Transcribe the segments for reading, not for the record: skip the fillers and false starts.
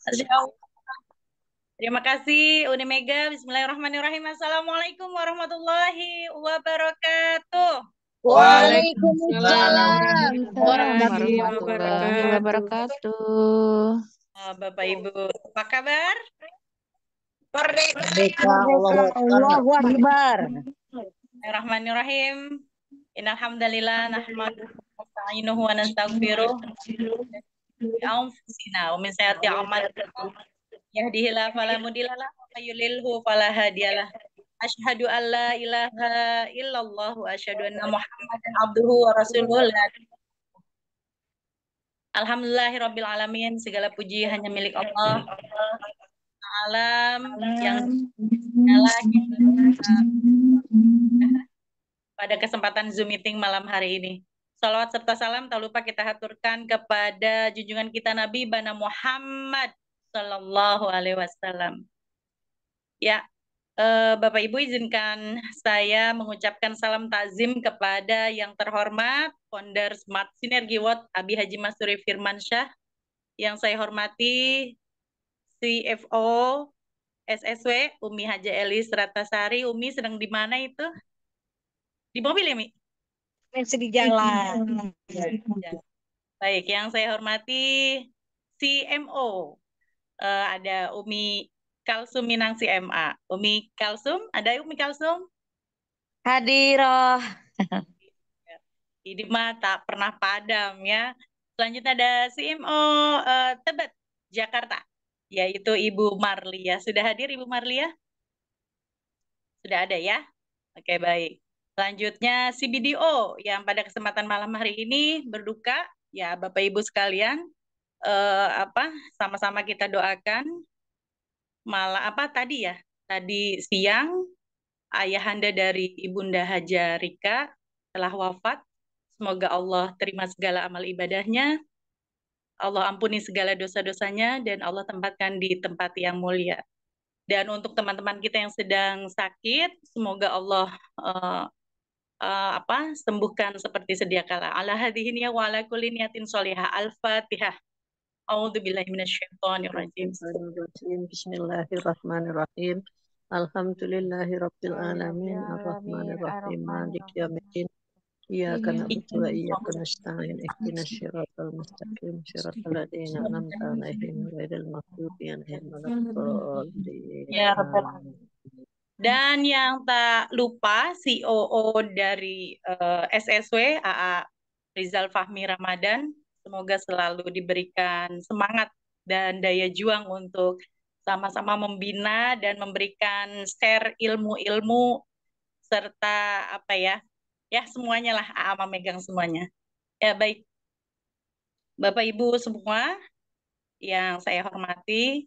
Masya Allah. Terima kasih Uni Mega. Bismillahirrahmanirrahim. Assalamualaikum warahmatullahi wabarakatuh. Waalaikumsalam Waalaikumsalam warahmatullahi warahmatullahi wabarakatuh. wabarakatuh. Bapak Ibu, apa kabar? Merdeka Merdeka, Allahu Akbar. Allahu Akbar. Bismillahirrahmanirrahim. Innalhamdalillah nahmaduhu wa nasta'inuhu wa nastaghfiruh bi anfusina wa min sayyiati a'malina yahdihillahu fala mudhillalah wa may yudlilhu fala hadiyalah. Asyhadu an la ilaha illallah wa asyhadu anna Muhammadan abduhu wa rasuluh. Alhamdulillahirabbil alamin. Segala puji hanya milik Allah alam yang segala kita pada kesempatan Zoom meeting malam hari ini. Salawat serta salam tak lupa kita haturkan kepada junjungan kita Nabi Bana Muhammad Sallallahu Alaihi Wasallam. Ya, Bapak Ibu izinkan saya mengucapkan salam takzim kepada yang terhormat Founder Smart Synergy Watt Abi Haji Masuri Firmansyah, yang saya hormati CFO SSW Umi Haja Elis Ratasari. Umi sedang di mana itu? Di mobil ya, Mi? Masih di jalan. Ya. Baik, yang saya hormati CMO, ada Umi Kalsum Minang CMA. Umi Kalsum, ada Umi Kalsum? Hadiroh. Ini mah tak pernah padam ya. Selanjutnya ada CMO Tebet Jakarta, yaitu Ibu Marlia. Sudah hadir Ibu Marlia? Sudah ada ya? Oke, baik. Selanjutnya CBDO yang pada kesempatan malam hari ini berduka, ya Bapak Ibu sekalian, sama-sama kita doakan. Malah tadi ya? Tadi siang ayahanda dari Ibunda Haja Rika telah wafat. Semoga Allah terima segala amal ibadahnya, Allah ampuni segala dosa-dosanya, dan Allah tempatkan di tempat yang mulia. Dan untuk teman-teman kita yang sedang sakit, semoga Allah sembuhkan seperti sedia kala. Ala hadhihi niyya wa ala kulli niyatin sholihah. Al-Fatihah. A'udzubillahi minasyaitonirrajim. Bismillahirrahmanirrahim. Alhamdulillahirabbil alamin arrahmanir rahim maliki yaumiddin. Iyyaka na'budu wa iyyaka nasta'in ihdinas siratal mustaqim siratal ladzina an'amta 'alaihim ghairil maghdubi 'alaihim waladdallin. Ya Rabbal Alamin. Dan yang tak lupa COO dari SSW AA Rizal Fahmi Ramadan, semoga selalu diberikan semangat dan daya juang untuk sama-sama membina dan memberikan share ilmu-ilmu serta semuanya lah, AA memegang semuanya. Ya baik, Bapak Ibu semua yang saya hormati,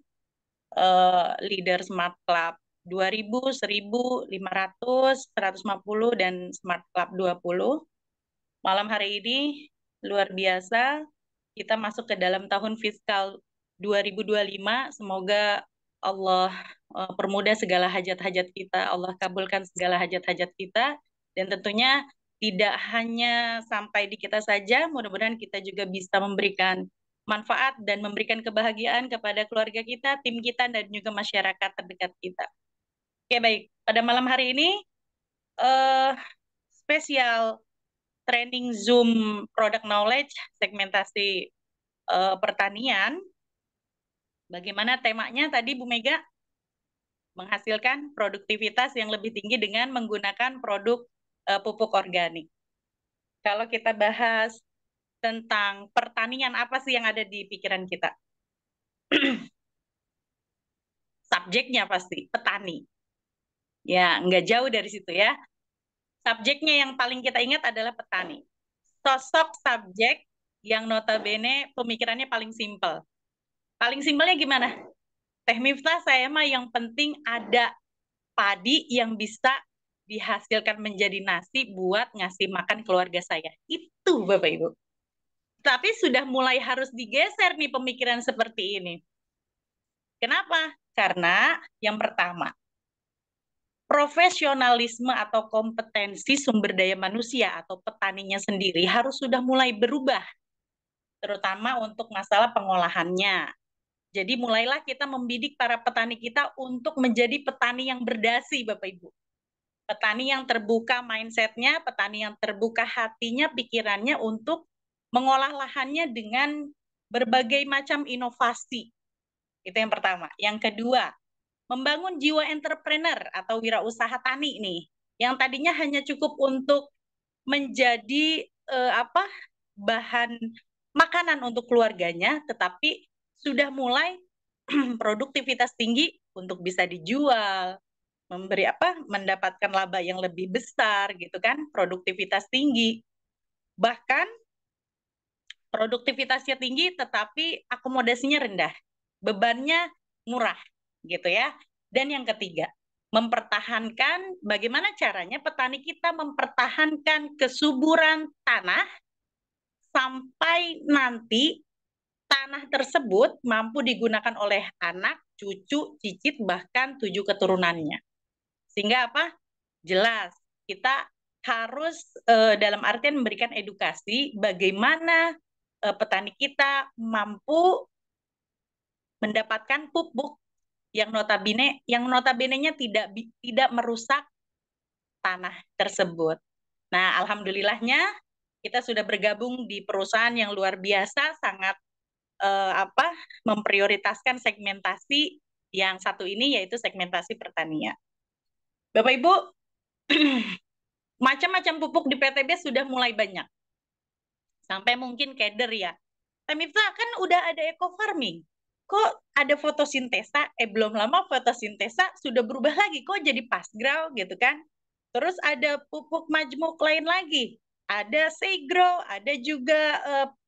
leader Smart Club 2000, 1000, 500, 150, dan Smart Club 20. Malam hari ini luar biasa, kita masuk ke dalam tahun fiskal 2025. Semoga Allah permudah segala hajat-hajat kita, Allah kabulkan segala hajat-hajat kita, dan tentunya tidak hanya sampai di kita saja, mudah-mudahan kita juga bisa memberikan manfaat dan memberikan kebahagiaan kepada keluarga kita, tim kita, dan juga masyarakat terdekat kita. Oke, baik. Pada malam hari ini spesial training Zoom Product Knowledge segmentasi pertanian. Bagaimana temanya tadi Bu Mega? Menghasilkan produktivitas yang lebih tinggi dengan menggunakan produk pupuk organik. Kalau kita bahas tentang pertanian, apa sih yang ada di pikiran kita? Subjeknya pasti petani. Ya, nggak jauh dari situ ya. Subjeknya yang paling kita ingat adalah petani. Sosok subjek yang notabene pemikirannya paling simpel. Paling simpelnya gimana? Teh Miftah, saya mah yang penting ada padi yang bisa dihasilkan menjadi nasi buat ngasih makan keluarga saya. Itu Bapak Ibu. Tapi sudah mulai harus digeser nih pemikiran seperti ini. Kenapa? Karena yang pertama, profesionalisme atau kompetensi sumber daya manusia atau petaninya sendiri harus sudah mulai berubah, terutama untuk masalah pengolahannya. Jadi mulailah kita membidik para petani kita untuk menjadi petani yang berdasi, Bapak Ibu. Petani yang terbuka mindset-nya, petani yang terbuka hatinya, pikirannya untuk mengolah lahannya dengan berbagai macam inovasi. Itu yang pertama. Yang kedua, membangun jiwa entrepreneur atau wirausaha tani nih, yang tadinya hanya cukup untuk menjadi bahan makanan untuk keluarganya, tetapi sudah mulai produktivitas tinggi untuk bisa dijual, mendapatkan laba yang lebih besar gitu kan, produktivitas tinggi. Bahkan produktivitasnya tinggi tetapi akomodasinya rendah, bebannya murah gitu ya. Dan yang ketiga, mempertahankan bagaimana caranya petani kita mempertahankan kesuburan tanah sampai nanti tanah tersebut mampu digunakan oleh anak, cucu, cicit, bahkan 7 keturunannya. Sehingga apa? Jelas, kita harus dalam artian memberikan edukasi bagaimana petani kita mampu mendapatkan pupuk yang notabene-nya tidak merusak tanah tersebut. Nah, alhamdulillahnya kita sudah bergabung di perusahaan yang luar biasa, sangat memprioritaskan segmentasi yang satu ini, yaitu segmentasi pertanian. Bapak Ibu, macam-macam pupuk di PTB sudah mulai banyak. Sampai mungkin keder ya. Temifta kan udah ada eco farming. Kok ada fotosintesa? Belum lama fotosintesa sudah berubah lagi. Kok jadi pasgrow gitu kan? Terus ada pupuk majmuk lain lagi. Ada segro, ada juga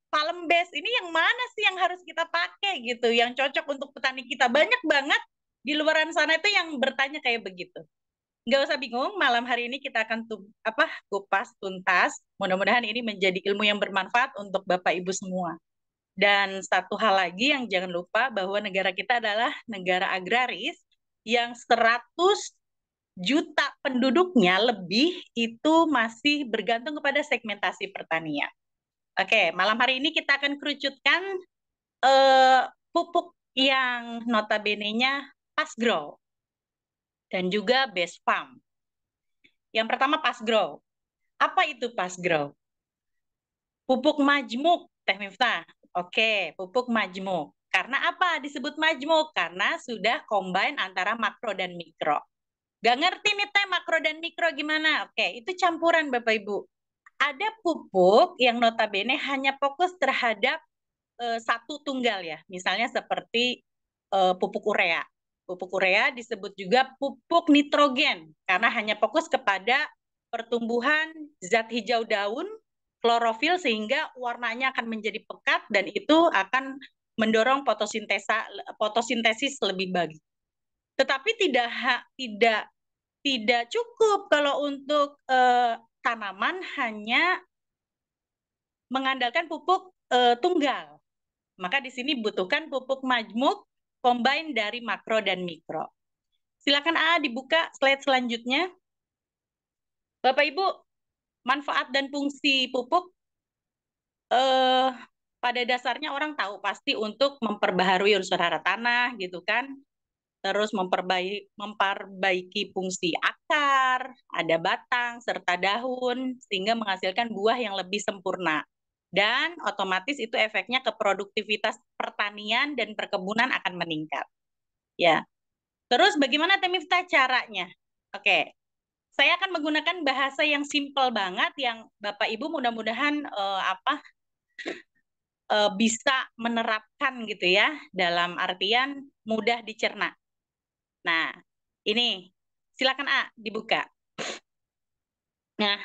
palm base. Ini yang mana sih yang harus kita pakai gitu? Yang cocok untuk petani kita. Banyak banget di luaran sana itu yang bertanya kayak begitu. Nggak usah bingung, malam hari ini kita akan kupas tuntas. Mudah-mudahan ini menjadi ilmu yang bermanfaat untuk Bapak Ibu semua. Dan satu hal lagi yang jangan lupa bahwa negara kita adalah negara agraris yang 100 juta penduduknya lebih itu masih bergantung kepada segmentasi pertanian. Oke, malam hari ini kita akan kerucutkan pupuk yang notabene-nya Pasgrow dan juga Best Farm. Yang pertama Pasgrow. Apa itu Pasgrow? Pupuk majmuk, Teh Miftah. Oke, pupuk majmuk. Karena apa disebut majmuk? Karena sudah combine antara makro dan mikro. Gak ngerti nih Teh, makro dan mikro gimana? Oke, itu campuran Bapak Ibu. Ada pupuk yang notabene hanya fokus terhadap satu tunggal ya. Misalnya seperti pupuk urea. Pupuk urea disebut juga pupuk nitrogen karena hanya fokus kepada pertumbuhan zat hijau daun, klorofil, sehingga warnanya akan menjadi pekat dan itu akan mendorong fotosintesis lebih baik. Tetapi tidak cukup kalau untuk tanaman hanya mengandalkan pupuk tunggal. Maka di sini butuhkan pupuk majmuk combine dari makro dan mikro. Silakan dibuka slide selanjutnya. Bapak Ibu, manfaat dan fungsi pupuk pada dasarnya orang tahu pasti untuk memperbaharui unsur hara tanah gitu kan. Terus memperbaiki fungsi akar, ada batang serta daun sehingga menghasilkan buah yang lebih sempurna. Dan otomatis itu efeknya ke produktivitas pertanian dan perkebunan akan meningkat. Ya. Terus bagaimana Teh Miftah caranya? Oke. Saya akan menggunakan bahasa yang simpel banget yang Bapak Ibu mudah-mudahan bisa menerapkan gitu ya, dalam artian mudah dicerna. Nah, ini silakan dibuka. Nah,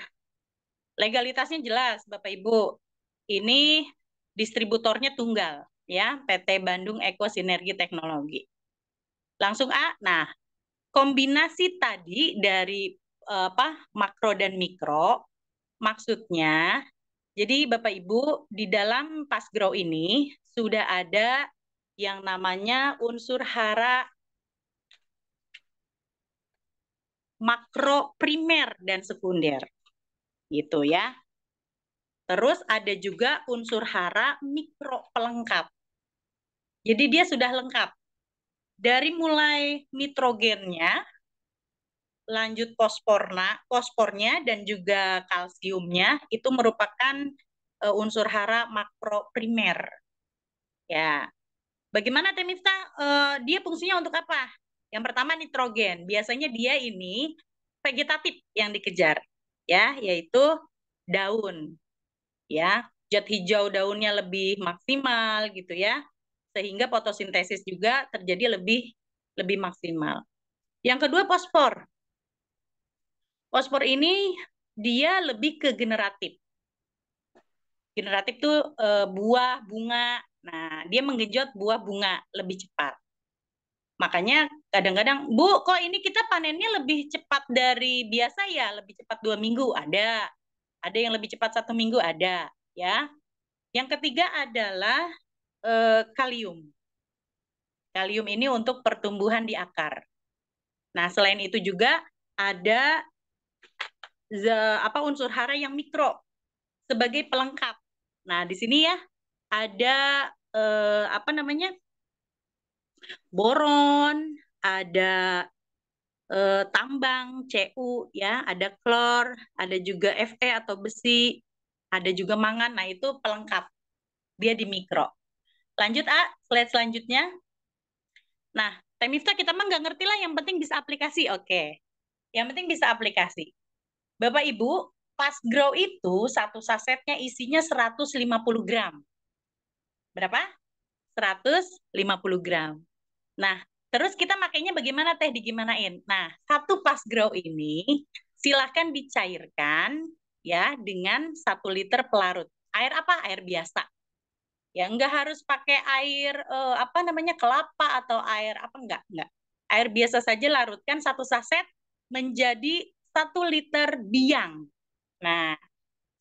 legalitasnya jelas Bapak Ibu. Ini distributornya tunggal ya, PT Bandung Eko Sinergi Teknologi. Langsung nah, kombinasi tadi dari makro dan mikro maksudnya, jadi Bapak Ibu di dalam Pasgrow ini sudah ada yang namanya unsur hara makro primer dan sekunder gitu ya. Terus ada juga unsur hara mikro pelengkap. Jadi dia sudah lengkap. Dari mulai nitrogennya, lanjut fosfornya dan juga kalsiumnya itu merupakan unsur hara makro primer. Ya, bagaimana Teh Miftah? Dia fungsinya untuk apa? Yang pertama nitrogen. Biasanya dia ini vegetatif yang dikejar, ya, yaitu daun, ya, zat hijau daunnya lebih maksimal gitu ya, sehingga fotosintesis juga terjadi lebih maksimal. Yang kedua fosfor. Fosfor ini dia lebih ke generatif. Generatif tuh buah, bunga. Nah, dia menggenjot buah bunga lebih cepat. Makanya kadang-kadang, Bu, kok ini kita panennya lebih cepat dari biasa ya? Lebih cepat 2 minggu? Ada yang lebih cepat 1 minggu? Ada. Ya. Yang ketiga adalah kalium. Kalium ini untuk pertumbuhan di akar. Nah, selain itu juga ada unsur hara yang mikro sebagai pelengkap. Nah, di sini ya ada boron, ada tambang Cu ya, ada klor, ada juga Fe atau besi, ada juga mangan. Nah, itu pelengkap. Dia di mikro. Lanjut slide selanjutnya. Nah, Teh Miftah kita mah nggak ngerti lah, yang penting bisa aplikasi. Oke. Yang penting bisa aplikasi. Bapak Ibu, Fast Grow itu satu sasetnya isinya 150 gram. Berapa? 150 gram. Nah, terus kita makainya bagaimana Teh, digimanain? Nah, satu Fast Grow ini silahkan dicairkan ya dengan 1 liter pelarut. Air apa? Air biasa. Ya, nggak harus pakai air kelapa atau air apa, enggak. Air biasa saja, larutkan 1 saset menjadi 1 liter biang. Nah,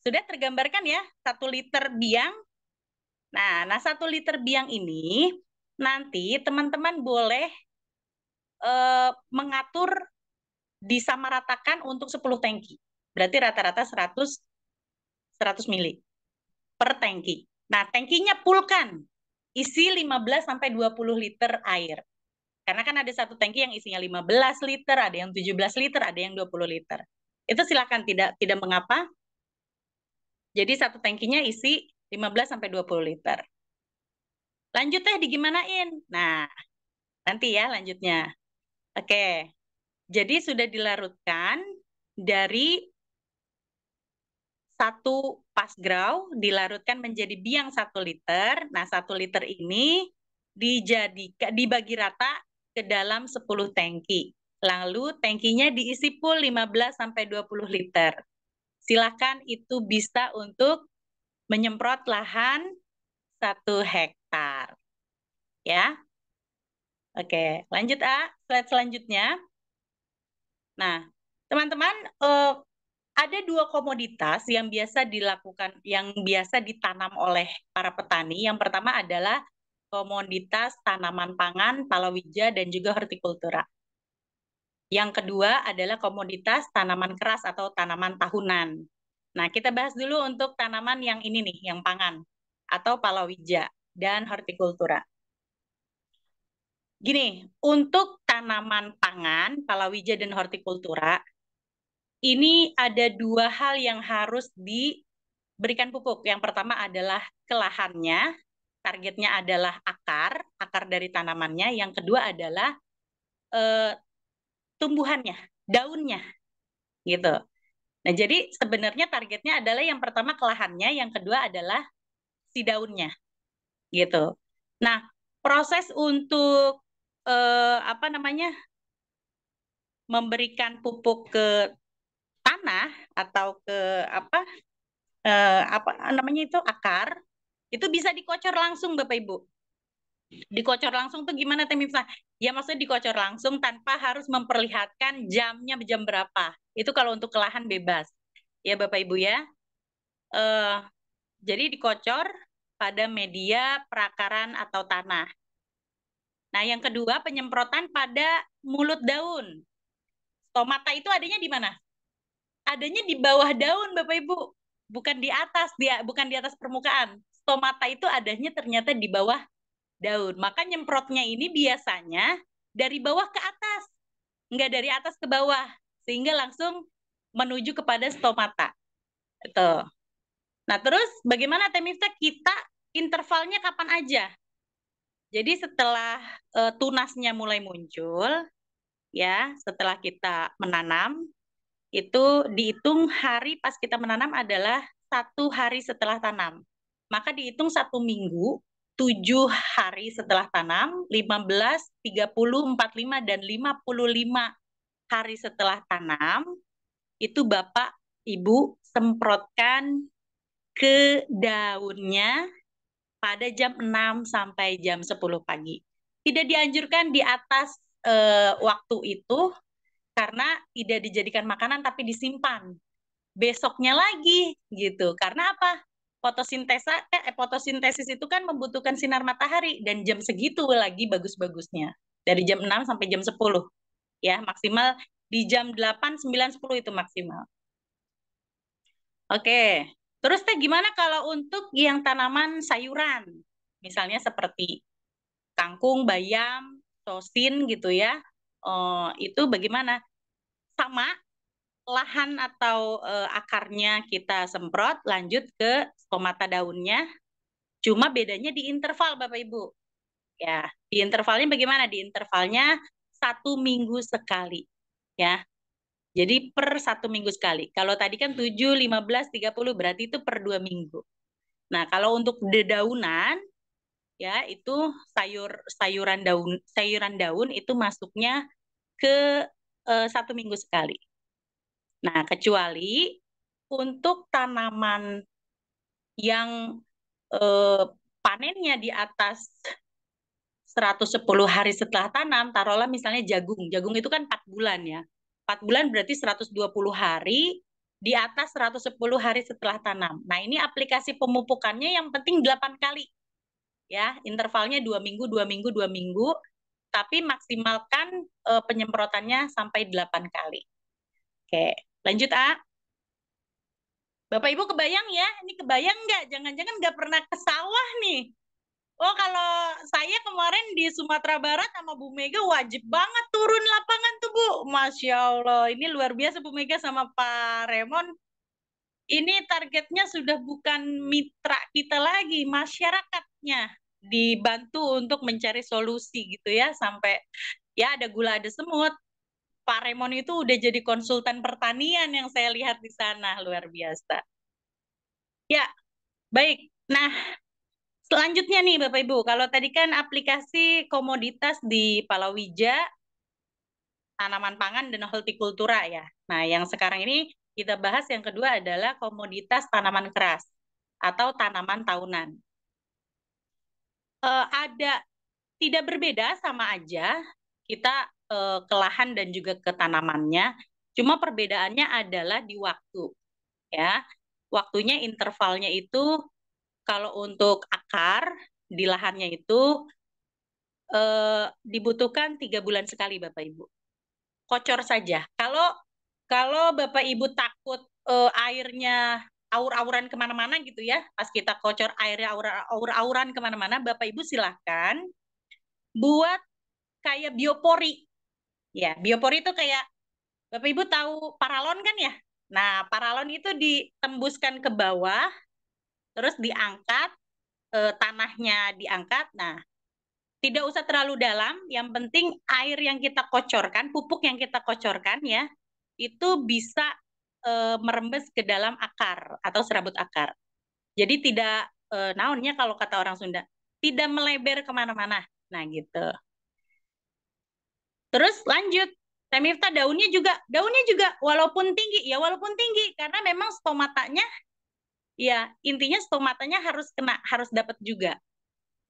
sudah tergambarkan ya 1 liter biang. Nah 1 liter biang ini nanti teman-teman boleh mengatur disamaratakan untuk 10 tangki. Berarti rata-rata 100 mili per tangki. Nah, tangkinya fullkan. Isi 15 sampai 20 liter air. Karena kan ada satu tangki yang isinya 15 liter, ada yang 17 liter, ada yang 20 liter. Itu silakan, tidak mengapa. Jadi satu tangkinya isi 15 sampai 20 liter. Lanjut Teh, digimanain? Nah, nanti ya lanjutnya. Oke. Jadi sudah dilarutkan dari 1 Fast Grow, dilarutkan menjadi biang 1 liter. Nah, 1 liter ini dibagi rata ke dalam 10 tangki. Lalu tangkinya diisi full 15 sampai 20 liter. Silakan, itu bisa untuk menyemprot lahan 1 hektar. Ya. Oke, lanjut slide selanjutnya. Nah, teman-teman, ada 2 komoditas yang biasa dilakukan, yang biasa ditanam oleh para petani. Yang pertama adalah komoditas tanaman pangan, palawija, dan juga hortikultura. Yang kedua adalah komoditas tanaman keras atau tanaman tahunan. Nah, kita bahas dulu untuk tanaman yang ini nih, yang pangan atau palawija dan hortikultura. Gini, untuk tanaman pangan, palawija dan hortikultura, ini ada 2 hal yang harus diberikan pupuk. Yang pertama adalah ke lahannya, targetnya adalah akar dari tanamannya. Yang kedua adalah tumbuhannya, daunnya, gitu. Nah, jadi sebenarnya targetnya adalah yang pertama ke lahannya, yang kedua adalah si daunnya, gitu. Nah, proses untuk memberikan pupuk ke tanah atau ke akar, itu bisa dikocor langsung Bapak Ibu. Dikocor langsung tuh gimana Teh Miftah? Ya maksudnya dikocor langsung tanpa harus memperlihatkan jamnya jam berapa. Itu kalau untuk ke lahan bebas. Ya Bapak Ibu ya. Jadi dikocor pada media perakaran atau tanah. Nah, yang kedua penyemprotan pada mulut daun. Stomata itu adanya di mana? Adanya di bawah daun Bapak Ibu, bukan di atas, bukan di atas permukaan. Stomata itu adanya ternyata di bawah daun. Maka nyemprotnya ini biasanya dari bawah ke atas, nggak dari atas ke bawah, sehingga langsung menuju kepada stomata. Itu. Nah, terus bagaimana Teh Miftah, kita intervalnya kapan aja? Jadi setelah tunasnya mulai muncul, ya, setelah kita menanam, itu dihitung hari pas kita menanam adalah 1 hari setelah tanam. Maka dihitung 1 minggu, 7 hari setelah tanam, 15, 30, 45, dan 55 hari setelah tanam, itu Bapak Ibu semprotkan ke daunnya pada jam 6 sampai jam 10 pagi. Tidak dianjurkan di atas waktu itu karena tidak dijadikan makanan tapi disimpan. Besoknya lagi gitu. Karena apa? Fotosintesis itu kan membutuhkan sinar matahari dan jam segitu lagi bagus-bagusnya. Dari jam 6 sampai jam 10. Ya, maksimal di jam 8, 9, 10 itu maksimal. Oke. Terus Teh, gimana kalau untuk yang tanaman sayuran? Misalnya seperti kangkung, bayam, sosin gitu ya. Itu bagaimana? Sama, lahan atau akarnya kita semprot, lanjut ke stomata daunnya. Cuma bedanya di interval Bapak Ibu. Ya, di intervalnya bagaimana? Di intervalnya 1 minggu sekali. Ya, jadi per 1 minggu sekali. Kalau tadi kan 7, 15, 30, berarti itu per 2 minggu. Nah, kalau untuk dedaunan, ya itu sayuran daun itu masuknya ke 1 minggu sekali. Nah, kecuali untuk tanaman yang panennya di atas 110 hari setelah tanam, taruhlah misalnya jagung. Jagung itu kan 4 bulan ya. 4 bulan berarti 120 hari di atas 110 hari setelah tanam. Nah, ini aplikasi pemupukannya yang penting 8 kali. Ya, intervalnya 2 minggu, 2 minggu, 2 minggu, tapi maksimalkan penyemprotannya sampai 8 kali. Oke, lanjut A. Bapak Ibu kebayang ya? Ini kebayang nggak? Jangan-jangan nggak pernah ke sawah nih. Oh, kalau saya kemarin di Sumatera Barat sama Bu Mega wajib banget turun lapangan tuh Bu. Masya Allah, ini luar biasa Bu Mega sama Pak Remon. Ini targetnya sudah bukan mitra kita lagi, masyarakatnya dibantu untuk mencari solusi gitu ya, sampai ya ada gula ada semut. Pak Remon itu udah jadi konsultan pertanian yang saya lihat di sana, luar biasa. Ya, baik. Nah, selanjutnya nih Bapak Ibu, kalau tadi kan aplikasi komoditas di palawija, tanaman pangan dan hortikultura ya. Nah, yang sekarang ini kita bahas yang kedua adalah komoditas tanaman keras atau tanaman tahunan. Ada tidak berbeda, sama aja kita ke lahan dan juga ke tanamannya. Cuma perbedaannya adalah di waktu ya. Waktunya intervalnya itu kalau untuk akar di lahannya itu dibutuhkan 3 bulan sekali Bapak Ibu. Kocor saja. Kalau Bapak Ibu takut airnya aur-auran kemana-mana gitu ya, pas kita kocor airnya aur-auran kemana-mana, Bapak Ibu silahkan buat kayak biopori. Ya, biopori itu kayak Bapak Ibu tahu paralon kan ya? Nah, paralon itu ditembuskan ke bawah, terus diangkat, tanahnya diangkat. Nah, tidak usah terlalu dalam, yang penting air yang kita kocorkan, pupuk yang kita kocorkan ya, itu bisa merembes ke dalam akar atau serabut akar. Jadi tidak, naonnya kalau kata orang Sunda, tidak melebar kemana-mana. Nah gitu. Terus lanjut, Teh Miftah, daunnya juga walaupun tinggi karena memang stomatanya, ya intinya stomatanya harus dapat juga.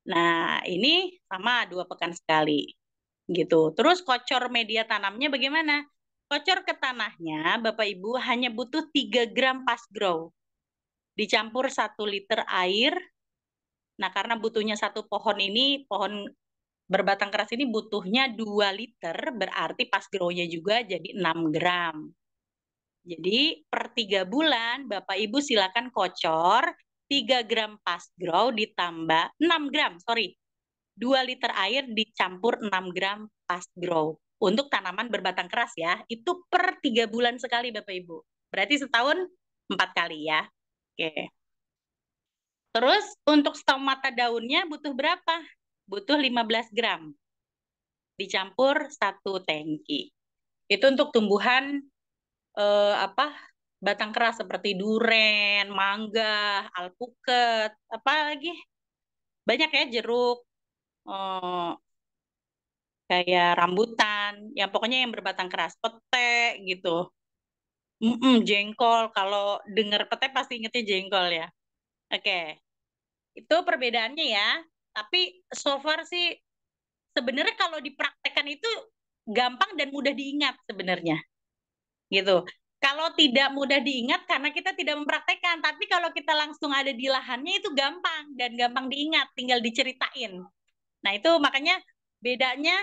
Nah, ini sama 2 pekan sekali. Gitu. Terus kocor media tanamnya bagaimana? Kocor ke tanahnya, Bapak Ibu hanya butuh 3 gram Pasgrow. Dicampur 1 liter air. Nah, karena butuhnya satu pohon berbatang keras ini butuhnya 2 liter, berarti Pasgrow-nya juga jadi 6 gram. Jadi per 3 bulan Bapak Ibu silakan kocor 3 gram Pasgrow ditambah 6 gram, sorry. 2 liter air dicampur 6 gram Fast Grow. Untuk tanaman berbatang keras ya, itu per 3 bulan sekali Bapak Ibu. Berarti setahun 4 kali ya. Oke. Terus untuk stomata daunnya butuh berapa? Butuh 15 gram. Dicampur 1 tangki. Itu untuk tumbuhan batang keras seperti duren, mangga, alpukat, apa lagi? Banyak ya, jeruk, kayak rambutan, yang pokoknya yang berbatang keras, pete gitu. Jengkol, kalau dengar pete pasti ingetnya jengkol ya. Oke, itu perbedaannya ya. Tapi so far sih sebenarnya kalau dipraktekkan itu gampang dan mudah diingat sebenarnya. Gitu. Kalau tidak mudah diingat karena kita tidak mempraktekkan, tapi kalau kita langsung ada di lahannya itu gampang dan gampang diingat, tinggal diceritain. Nah, itu makanya bedanya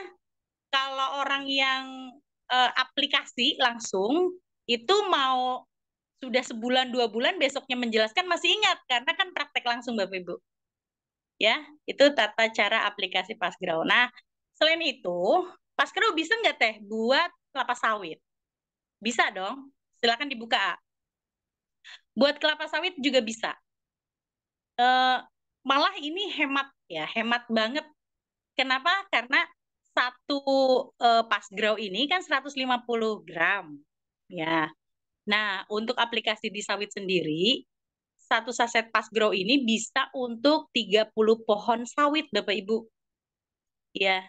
kalau orang yang aplikasi langsung itu mau sudah sebulan 2 bulan besoknya menjelaskan masih ingat karena kan praktek langsung Bapak Ibu. Ya, itu tata cara aplikasi Pasgrow. Nah, selain itu, Pasgrow bisa nggak Teh buat kelapa sawit? Bisa dong. Silakan dibuka. Buat kelapa sawit juga bisa. Malah ini hemat ya, hemat banget. Kenapa? Karena satu Pasgrow ini kan 150 gram. Ya. Nah, untuk aplikasi di sawit sendiri, satu saset Pasgrow ini bisa untuk 30 pohon sawit, Bapak Ibu. Ya.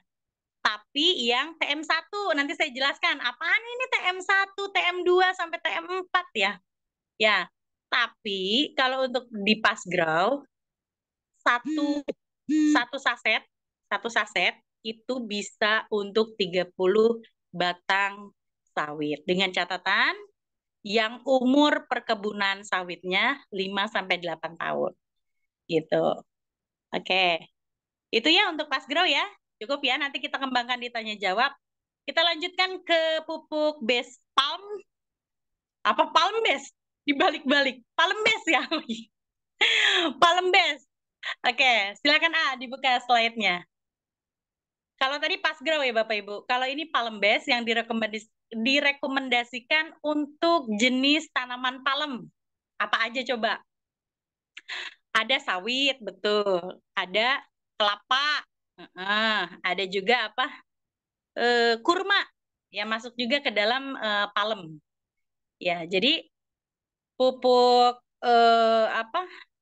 Tapi yang TM1, nanti saya jelaskan. Apaan ini TM1, TM2, sampai TM4 ya. Ya, tapi kalau untuk di Pasgrow, satu saset itu bisa untuk 30 batang sawit. Dengan catatan yang umur perkebunan sawitnya 5-8 tahun. Gitu. Oke. Itu ya untuk Pasgrow ya. Cukup ya, nanti kita kembangkan di tanya jawab. Kita lanjutkan ke pupuk base palm. Apa palm base? Dibalik-balik. Palm base ya. Palm base. Oke, silakan dibuka slide-nya. Kalau tadi Pasgrow ya Bapak Ibu. Kalau ini palm base yang direkomendasikan untuk jenis tanaman palem. Apa aja coba? Ada sawit, betul. Ada kelapa. Ada juga apa? Kurma. Ya masuk juga ke dalam palem. Ya, jadi pupuk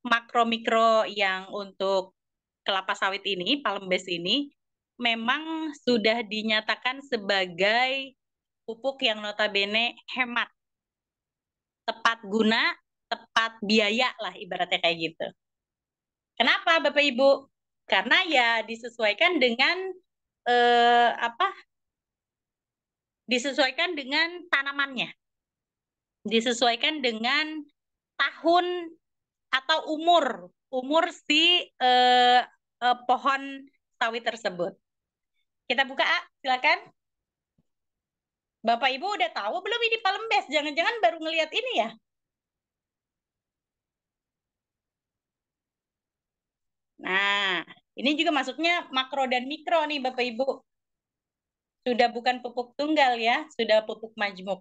makro mikro yang untuk kelapa sawit ini, palm base ini, memang sudah dinyatakan sebagai pupuk yang notabene hemat, tepat guna, tepat biaya lah ibaratnya kayak gitu. Kenapa Bapak Ibu? Karena ya disesuaikan dengan disesuaikan dengan tanamannya, disesuaikan dengan tahun atau umur si pohon sawit tersebut. Kita buka, silakan. Bapak Ibu udah tahu belum ini palm base? Jangan-jangan baru ngelihat ini ya? Nah, ini juga masuknya makro dan mikro nih Bapak Ibu. Sudah bukan pupuk tunggal ya, sudah pupuk majmuk.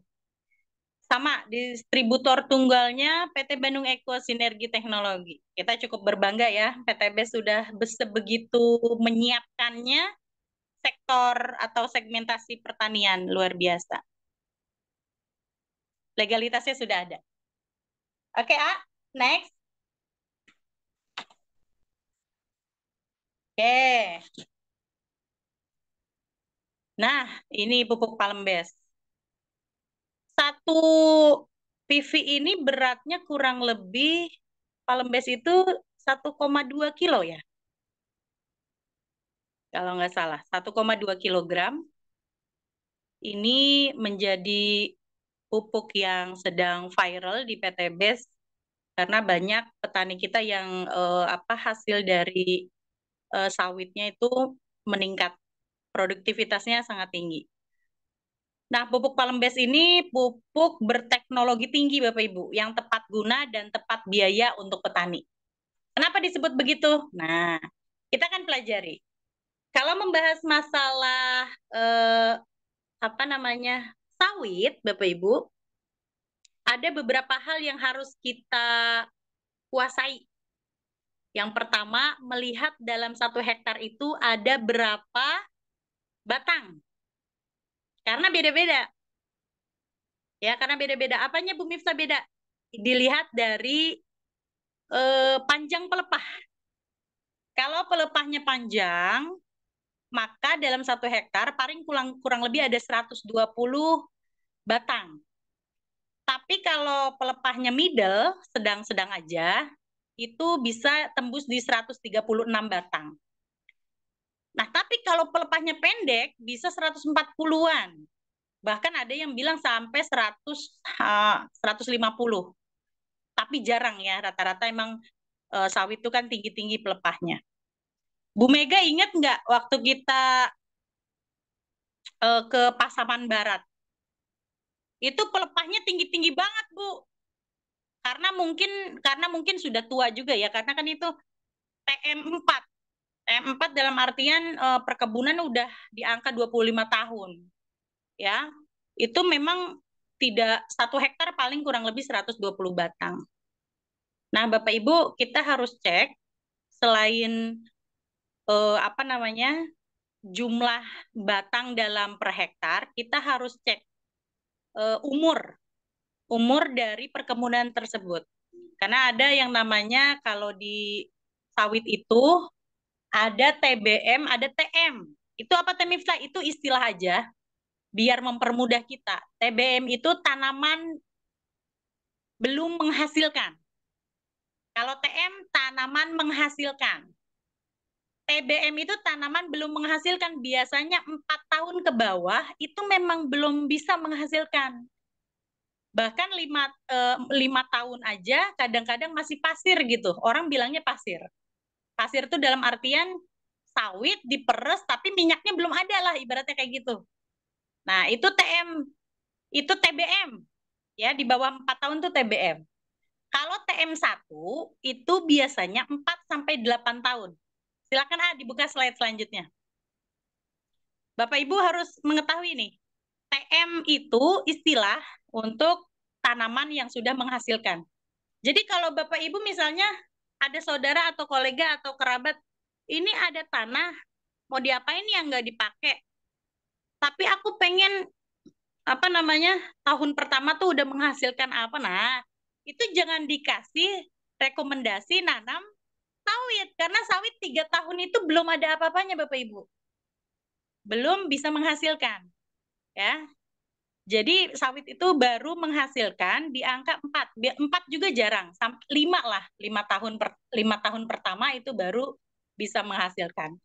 Sama, distributor tunggalnya PT Bandung Eko Sinergi Teknologi. Kita cukup berbangga ya, PTB sudah sebegitu menyiapkannya sektor atau segmentasi pertanian, luar biasa. Legalitasnya sudah ada. Oke, next. Oke. Nah, ini pupuk palm base. Satu PV ini beratnya kurang lebih, palm base itu 1,2 kilo ya. Kalau nggak salah, 1,2 kilogram. Ini menjadi pupuk yang sedang viral di PTBes karena banyak petani kita yang hasil dari sawitnya itu meningkat, produktivitasnya sangat tinggi. Nah, pupuk palm base ini pupuk berteknologi tinggi Bapak Ibu, yang tepat guna dan tepat biaya untuk petani. Kenapa disebut begitu? Nah, kita akan pelajari. Kalau membahas masalah sawit, Bapak Ibu, ada beberapa hal yang harus kita kuasai. Yang pertama, melihat dalam 1 hektar itu ada berapa batang. Karena beda-beda. Ya, karena beda-beda. Apanya Bu Miftah beda? Dilihat dari panjang pelepah. Kalau pelepahnya panjang, maka dalam 1 hektar paling kurang lebih ada 120 batang. Tapi kalau pelepahnya middle, sedang-sedang aja, itu bisa tembus di 136 batang. Nah, tapi kalau pelepahnya pendek, bisa 140-an. Bahkan ada yang bilang sampai 150. Tapi jarang ya, rata-rata emang sawit itu kan tinggi-tinggi pelepahnya. Bu Mega ingat nggak waktu kita ke Pasaman Barat? Itu pelepahnya tinggi-tinggi banget, Bu. Karena mungkin sudah tua juga ya, karena kan itu TM4. TM4 dalam artian perkebunan udah di angka 25 tahun. Ya. Itu memang tidak 1 hektar paling kurang lebih 120 batang. Nah, Bapak Ibu, kita harus cek selain jumlah batang dalam per hektar, kita harus cek umur dari perkebunan tersebut. Karena ada yang namanya kalau di sawit itu ada TBM, ada TM. Itu apa Temifta? Itu istilah aja biar mempermudah kita. TBM itu tanaman belum menghasilkan. Kalau TM tanaman menghasilkan. TBM itu tanaman belum menghasilkan, biasanya 4 tahun ke bawah itu memang belum bisa menghasilkan. Bahkan 5 tahun aja kadang-kadang masih pasir gitu. Orang bilangnya pasir. Pasir itu dalam artian sawit diperes tapi minyaknya belum ada lah, ibaratnya kayak gitu. Nah, itu TBM. Ya, di bawah 4 tahun itu TBM. Kalau TM1 itu biasanya 4 sampai 8 tahun. Silakan dibuka slide selanjutnya. Bapak Ibu harus mengetahui nih, TM itu istilah untuk tanaman yang sudah menghasilkan. Jadi kalau Bapak Ibu misalnya ada saudara atau kolega atau kerabat, ini ada tanah, mau diapain yang nggak dipakai? Tapi aku pengen, tahun pertama tuh udah menghasilkan apa? Nah, itu jangan dikasih rekomendasi nanam sawit. Karena sawit 3 tahun itu belum ada apa-apanya Bapak Ibu. Belum bisa menghasilkan. Ya, jadi sawit itu baru menghasilkan di angka 4. 4 juga jarang, 5 lah. 5 tahun pertama itu baru bisa menghasilkan.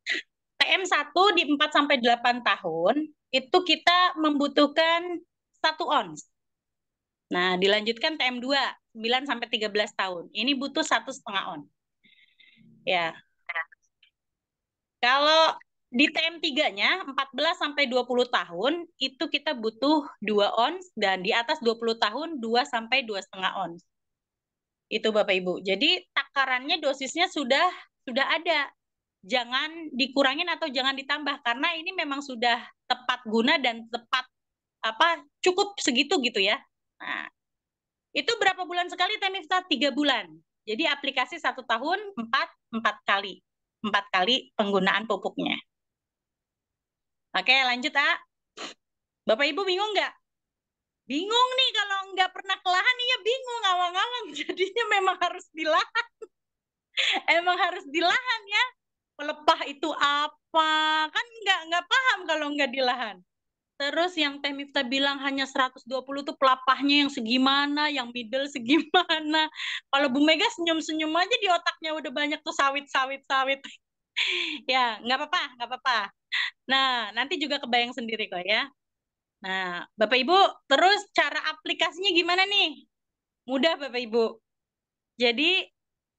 TM1 di 4 sampai 8 tahun itu kita membutuhkan 1 ons. Nah, dilanjutkan TM2 9 sampai 13 tahun. Ini butuh 1,5 ons. Ya. Kalau di TM3-nya 14 sampai 20 tahun itu kita butuh 2 ons dan di atas 20 tahun 2 sampai 2,5 ons. Itu Bapak Ibu. Jadi takarannya dosisnya sudah ada. Jangan dikurangin atau jangan ditambah karena ini memang sudah tepat guna dan tepat cukup segitu gitu ya. Nah, itu berapa bulan sekali Temifta? 3 bulan. Jadi aplikasi 1 tahun 4 kali. 4 kali penggunaan pupuknya. Oke, lanjut, Bapak Ibu bingung nggak? Bingung nih kalau nggak pernah ke lahan, iya bingung awang-awang. Jadinya memang harus di lahan. Emang harus di lahan ya. Pelepah itu apa? Kan nggak paham kalau nggak di lahan. Terus yang Teh Miftah bilang hanya 120 tuh pelapahnya yang segimana, yang middle segimana. Kalau Bu Mega senyum-senyum aja di otaknya udah banyak tuh sawit. Ya, nggak apa-apa. Nah, nanti juga kebayang sendiri kok ya. Nah, Bapak Ibu, terus cara aplikasinya gimana nih? Mudah Bapak Ibu. Jadi,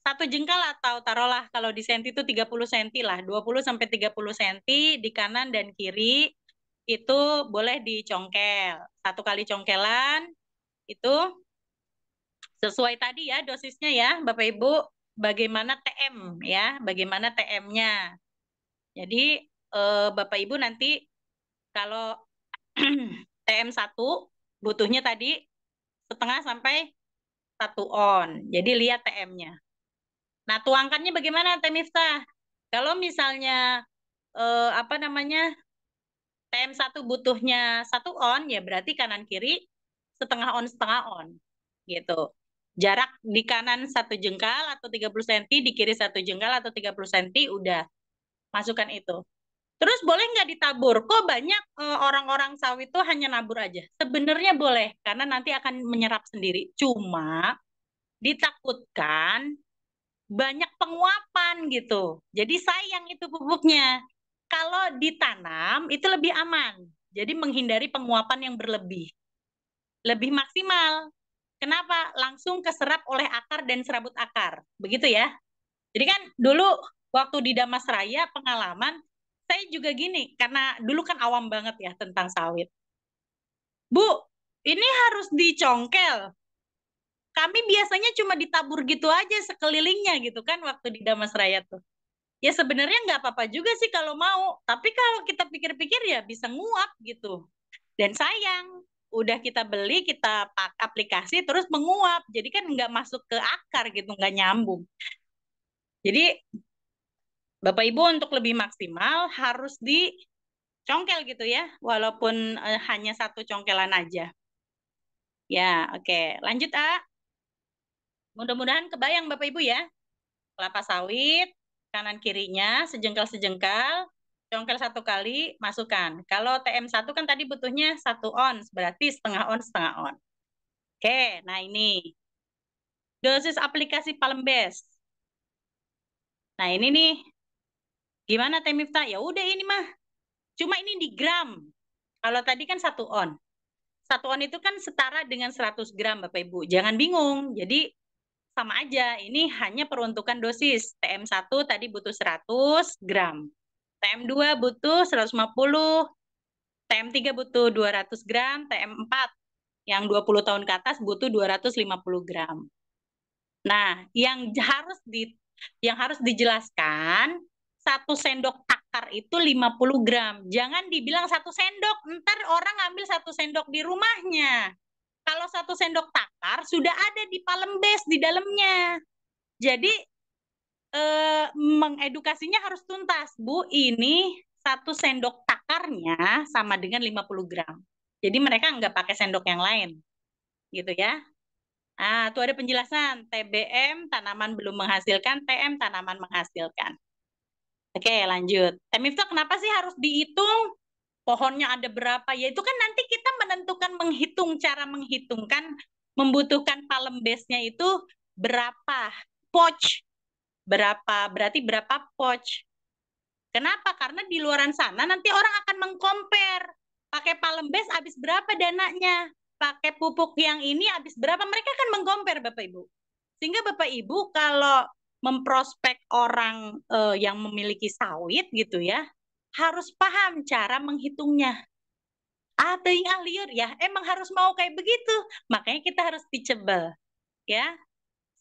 1 jengkal atau taruhlah kalau di senti itu 30 senti lah, 20 sampai 30 senti di kanan dan kiri itu boleh dicongkel. 1 kali congkelan itu sesuai tadi ya dosisnya ya, Bapak Ibu, bagaimana TM ya, bagaimana TM-nya. Jadi Bapak Ibu nanti kalau TM1 butuhnya tadi setengah sampai 1 on. Jadi lihat TM-nya. Nah, tuangkannya bagaimana Teh Miftah? Kalau misalnya apa namanya? TM1 butuhnya 1 on, ya berarti kanan kiri setengah on gitu. Jarak di kanan 1 jengkal atau 30 cm, di kiri 1 jengkal atau 30 cm, udah masukkan itu. Terus boleh nggak ditabur? Kok banyak orang-orang sawit tuh hanya nabur aja? Sebenarnya boleh, karena nanti akan menyerap sendiri. Cuma ditakutkan banyak penguapan gitu. Jadi sayang itu pupuknya. Kalau ditanam itu lebih aman. Jadi menghindari penguapan yang berlebih. Lebih maksimal. Kenapa? Langsung keserap oleh akar dan serabut akar. Begitu ya. Jadi kan dulu waktu di Damas Raya pengalaman, saya juga gini, karena dulu kan awam banget ya tentang sawit. Bu, ini harus dicongkel. Kami biasanya cuma ditabur gitu aja sekelilingnya gitu kan waktu di Damas Raya tuh. Ya sebenarnya nggak apa-apa juga sih kalau mau, tapi kalau kita pikir-pikir ya bisa nguap gitu. Dan sayang, udah kita beli, kita aplikasi terus menguap, jadi kan nggak masuk ke akar gitu, nggak nyambung. Jadi Bapak Ibu untuk lebih maksimal harus dicongkel gitu ya, walaupun hanya 1 congkelan aja. Ya, oke. Lanjut, A. Mudah-mudahan kebayang Bapak Ibu ya. Kelapa sawit, kanan kirinya sejengkal-sejengkal, congkel 1 kali, masukkan. Kalau TM1 kan tadi butuhnya 1 ons, berarti setengah on. Oke, nah ini. Dosis aplikasi Palembes. Nah ini nih, gimana Teh Miftah? Ya udah ini mah, cuma ini di gram. Kalau tadi kan 1 on. 1 on itu kan setara dengan 100 gram Bapak Ibu. Jangan bingung, jadi sama aja. Ini hanya peruntukan dosis. TM1 tadi butuh 100 gram. TM2 butuh 150, TM3 butuh 200 gram, TM4 yang 20 tahun ke atas butuh 250 gram. Nah, yang harus dijelaskan, 1 sendok takar itu 50 gram. Jangan dibilang 1 sendok, ntar orang ambil 1 sendok di rumahnya. Kalau 1 sendok takar sudah ada di Palembes di dalamnya. Jadi mengedukasinya harus tuntas, Bu. Ini 1 sendok takarnya sama dengan 50 gram. Jadi mereka nggak pakai sendok yang lain, gitu ya. Ah, tuh ada penjelasan. TBM tanaman belum menghasilkan, TM tanaman menghasilkan. Oke, lanjut. Teh Miftah, kenapa sih harus dihitung? Pohonnya ada berapa? Ya itu kan nanti kita menentukan cara menghitungkan membutuhkan palembesnya itu berapa pouch. Berarti berapa pouch. Kenapa? Karena di luaran sana nanti orang akan mengcompare. Pakai palembes habis berapa dananya? Pakai pupuk yang ini habis berapa? Mereka akan mengcompare Bapak Ibu. Sehingga Bapak Ibu kalau memprospek orang yang memiliki sawit gitu ya, harus paham cara menghitungnya. Ada yang liur ya, emang harus mau kayak begitu. Makanya kita harus teachable. Ya,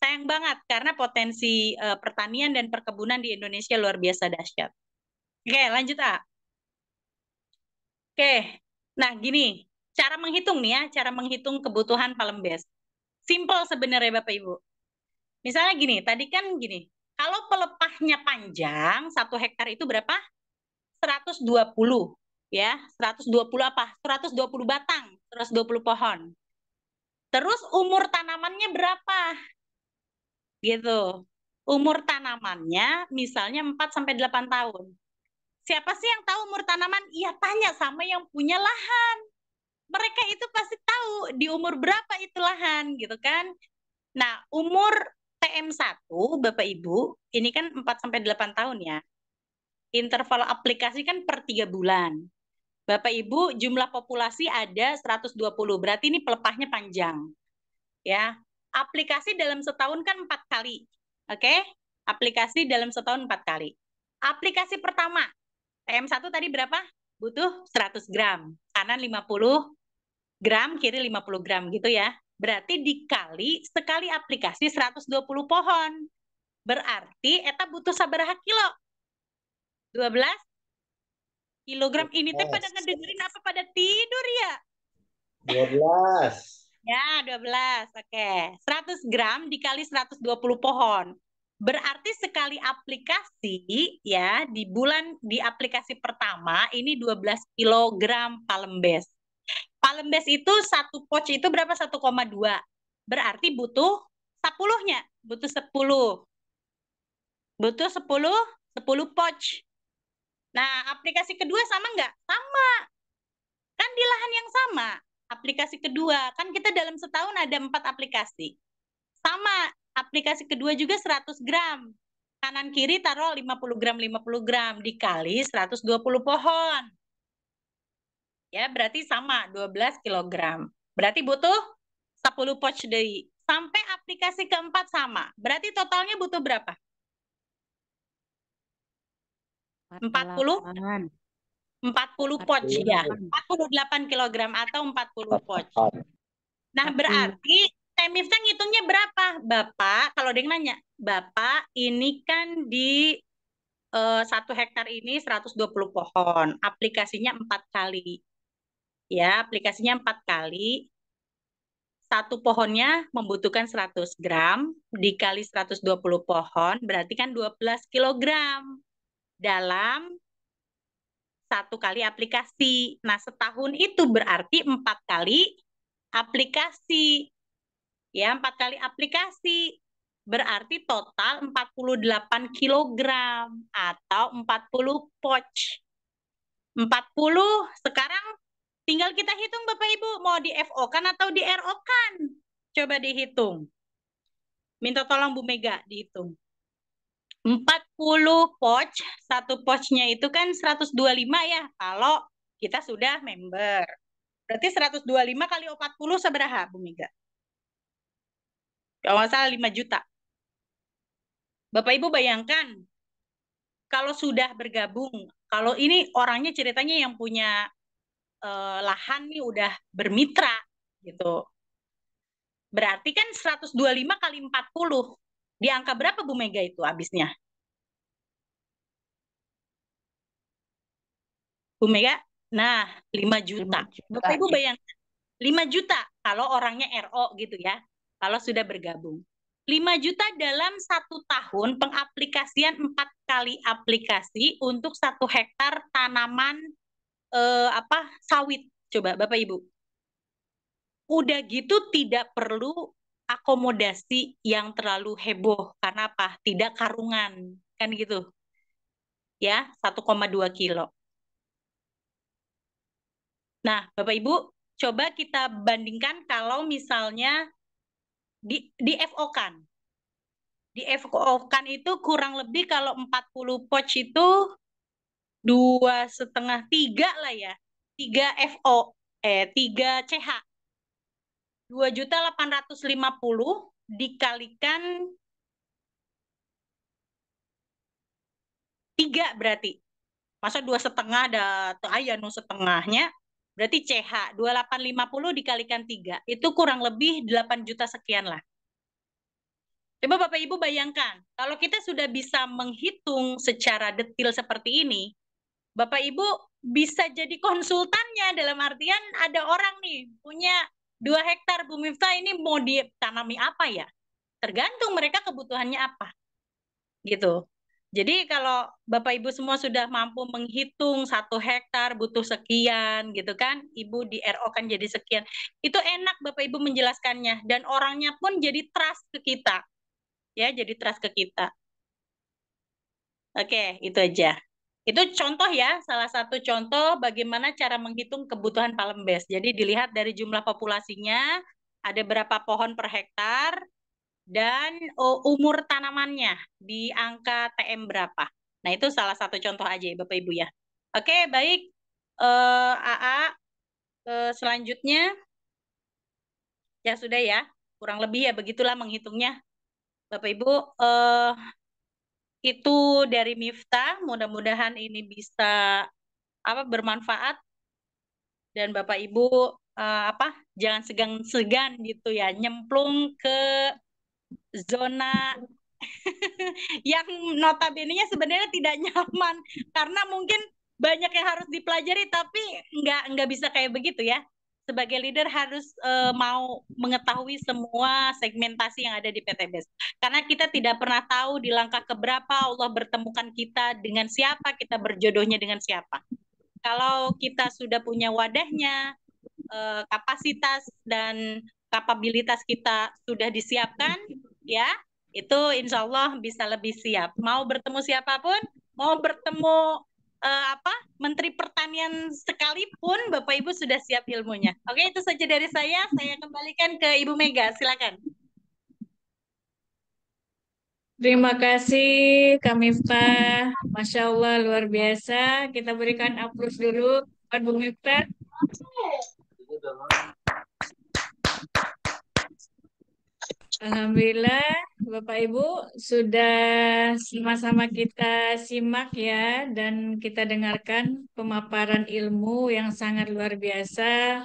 sayang banget karena potensi pertanian dan perkebunan di Indonesia luar biasa dahsyat. Oke, lanjut A. Oke, nah gini, cara menghitung nih ya, cara menghitung kebutuhan Palembes. Simple sebenarnya Bapak Ibu. Misalnya gini, tadi kan gini, kalau pelepahnya panjang, 1 hektar itu berapa? 120, ya, 120 apa? 120 batang, 120 pohon. Terus umur tanamannya berapa? Gitu. Umur tanamannya misalnya 4-8 tahun. Siapa sih yang tahu umur tanaman? Iya, tanya sama yang punya lahan. Mereka itu pasti tahu di umur berapa itu lahan, gitu kan. Nah, umur TM1, Bapak Ibu, ini kan 4-8 tahun ya. Interval aplikasi kan per 3 bulan. Bapak Ibu, jumlah populasi ada 120, berarti ini pelepahnya panjang. Ya, aplikasi dalam setahun kan 4 kali. Oke? Aplikasi dalam setahun 4 kali. Aplikasi pertama, TM1 tadi berapa? Butuh 100 gram. Kanan 50 gram, kiri 50 gram gitu ya. Berarti dikali sekali aplikasi 120 pohon. Berarti eta butuh sabaraha kilo? 12 Kilogram ini teh pada ngedengerin apa pada tidur ya? 12. Ya, 12. Oke. 100 gram dikali 120 pohon. Berarti sekali aplikasi ya di aplikasi pertama ini 12 kilogram palembes. Palembes itu satu pouch itu berapa? 1,2. Berarti butuh 10-nya. Butuh 10. Butuh 10 pouch. Nah, aplikasi kedua sama nggak? Sama. Kan di lahan yang sama. Aplikasi kedua, kan kita dalam setahun ada 4 aplikasi. Sama, aplikasi kedua juga 100 gram. Kanan kiri taruh 50 gram dikali 120 pohon. Ya, berarti sama 12 kilogram. Berarti butuh 10 pouch deui. Sampai aplikasi keempat sama. Berarti totalnya butuh berapa? 40? 40 pouch ya. 48 kilogram atau 40 pouch. Nah, berarti Teh Miftah ngitungnya berapa? Bapak, kalau ada yang nanya, Bapak ini kan di 1 hektar ini 120 pohon. Aplikasinya 4 kali. Ya, aplikasinya 4 kali. Satu pohonnya membutuhkan 100 gram, dikali 120 pohon, berarti kan 12 kilogram. Dalam 1 kali aplikasi. Nah, setahun itu berarti 4 kali aplikasi. Ya, 4 kali aplikasi. Berarti total 48 kilogram atau 40 pouch. 40 sekarang tinggal kita hitung Bapak Ibu, mau di FO-kan atau di RO-kan? Coba dihitung. Minta tolong Bu Mega dihitung. 40 pouch, satu pouchnya itu kan 125 ya, kalau kita sudah member. Berarti 125 kali 40 seberapa, Bu Mega? Kalau nggak salah 5 juta. Bapak Ibu bayangkan, kalau sudah bergabung, kalau ini orangnya ceritanya yang punya lahan nih udah bermitra, gitu. Berarti kan 125 kali 40. Di angka berapa Bu Mega itu habisnya? Bu Mega? Nah, 5 juta. Bapak Ibu bayangkan, 5 juta kalau orangnya RO gitu ya, kalau sudah bergabung. 5 juta dalam 1 tahun pengaplikasian 4 kali aplikasi untuk 1 hektar tanaman sawit. Coba Bapak Ibu. Udah gitu tidak perlu akomodasi yang terlalu heboh. Karena apa? Tidak karungan. Kan gitu. Ya, 1,2 kilo. Nah, Bapak Ibu, coba kita bandingkan kalau misalnya di FO-kan. Di FO-kan itu kurang lebih kalau 40 pouch itu 2,5, 3 lah ya. 3 FO, 3 CH. 2.850 dikalikan 3 berarti. Masa 2,5 ada ayanu setengahnya. Berarti CH 2.850 dikalikan 3. Itu kurang lebih 8 juta sekian lah. Coba Bapak Ibu bayangkan, kalau kita sudah bisa menghitung secara detail seperti ini, Bapak Ibu bisa jadi konsultannya, dalam artian ada orang nih punya 2 hektar Bu Miftah, ini mau ditanami apa ya? Tergantung mereka kebutuhannya apa. Gitu. Jadi kalau Bapak Ibu semua sudah mampu menghitung 1 hektar butuh sekian gitu kan, Ibu di RO kan jadi sekian. Itu enak Bapak Ibu menjelaskannya dan orangnya pun jadi trust ke kita. Ya, jadi trust ke kita. Oke, itu aja. Itu contoh ya, salah satu contoh bagaimana cara menghitung kebutuhan palembes. Jadi dilihat dari jumlah populasinya, ada berapa pohon per hektar, dan umur tanamannya di angka TM berapa. Nah, itu salah satu contoh aja ya, Bapak Ibu ya. Oke, baik. AA, selanjutnya, ya sudah ya, kurang lebih ya begitulah menghitungnya. Bapak Ibu, itu dari Miftah, mudah-mudahan ini bisa bermanfaat dan Bapak Ibu jangan segan-segan gitu ya nyemplung ke zona yang notabene-nya sebenarnya tidak nyaman karena mungkin banyak yang harus dipelajari, tapi nggak bisa kayak begitu ya. Sebagai leader harus mau mengetahui semua segmentasi yang ada di PTBS. Karena kita tidak pernah tahu di langkah keberapa Allah bertemukan kita dengan siapa, kita berjodohnya dengan siapa. Kalau kita sudah punya wadahnya, kapasitas dan kapabilitas kita sudah disiapkan, ya itu insya Allah bisa lebih siap. Mau bertemu siapapun, mau bertemu Menteri Pertanian sekalipun, Bapak Ibu sudah siap ilmunya. Oke, itu saja dari saya. Saya kembalikan ke Ibu Mega, silakan. Terima kasih Kak Miftah. Masya Allah luar biasa. Kita berikan aplaus dulu buat Bu Miftah. Alhamdulillah Bapak Ibu sudah sama-sama kita simak ya dan kita dengarkan pemaparan ilmu yang sangat luar biasa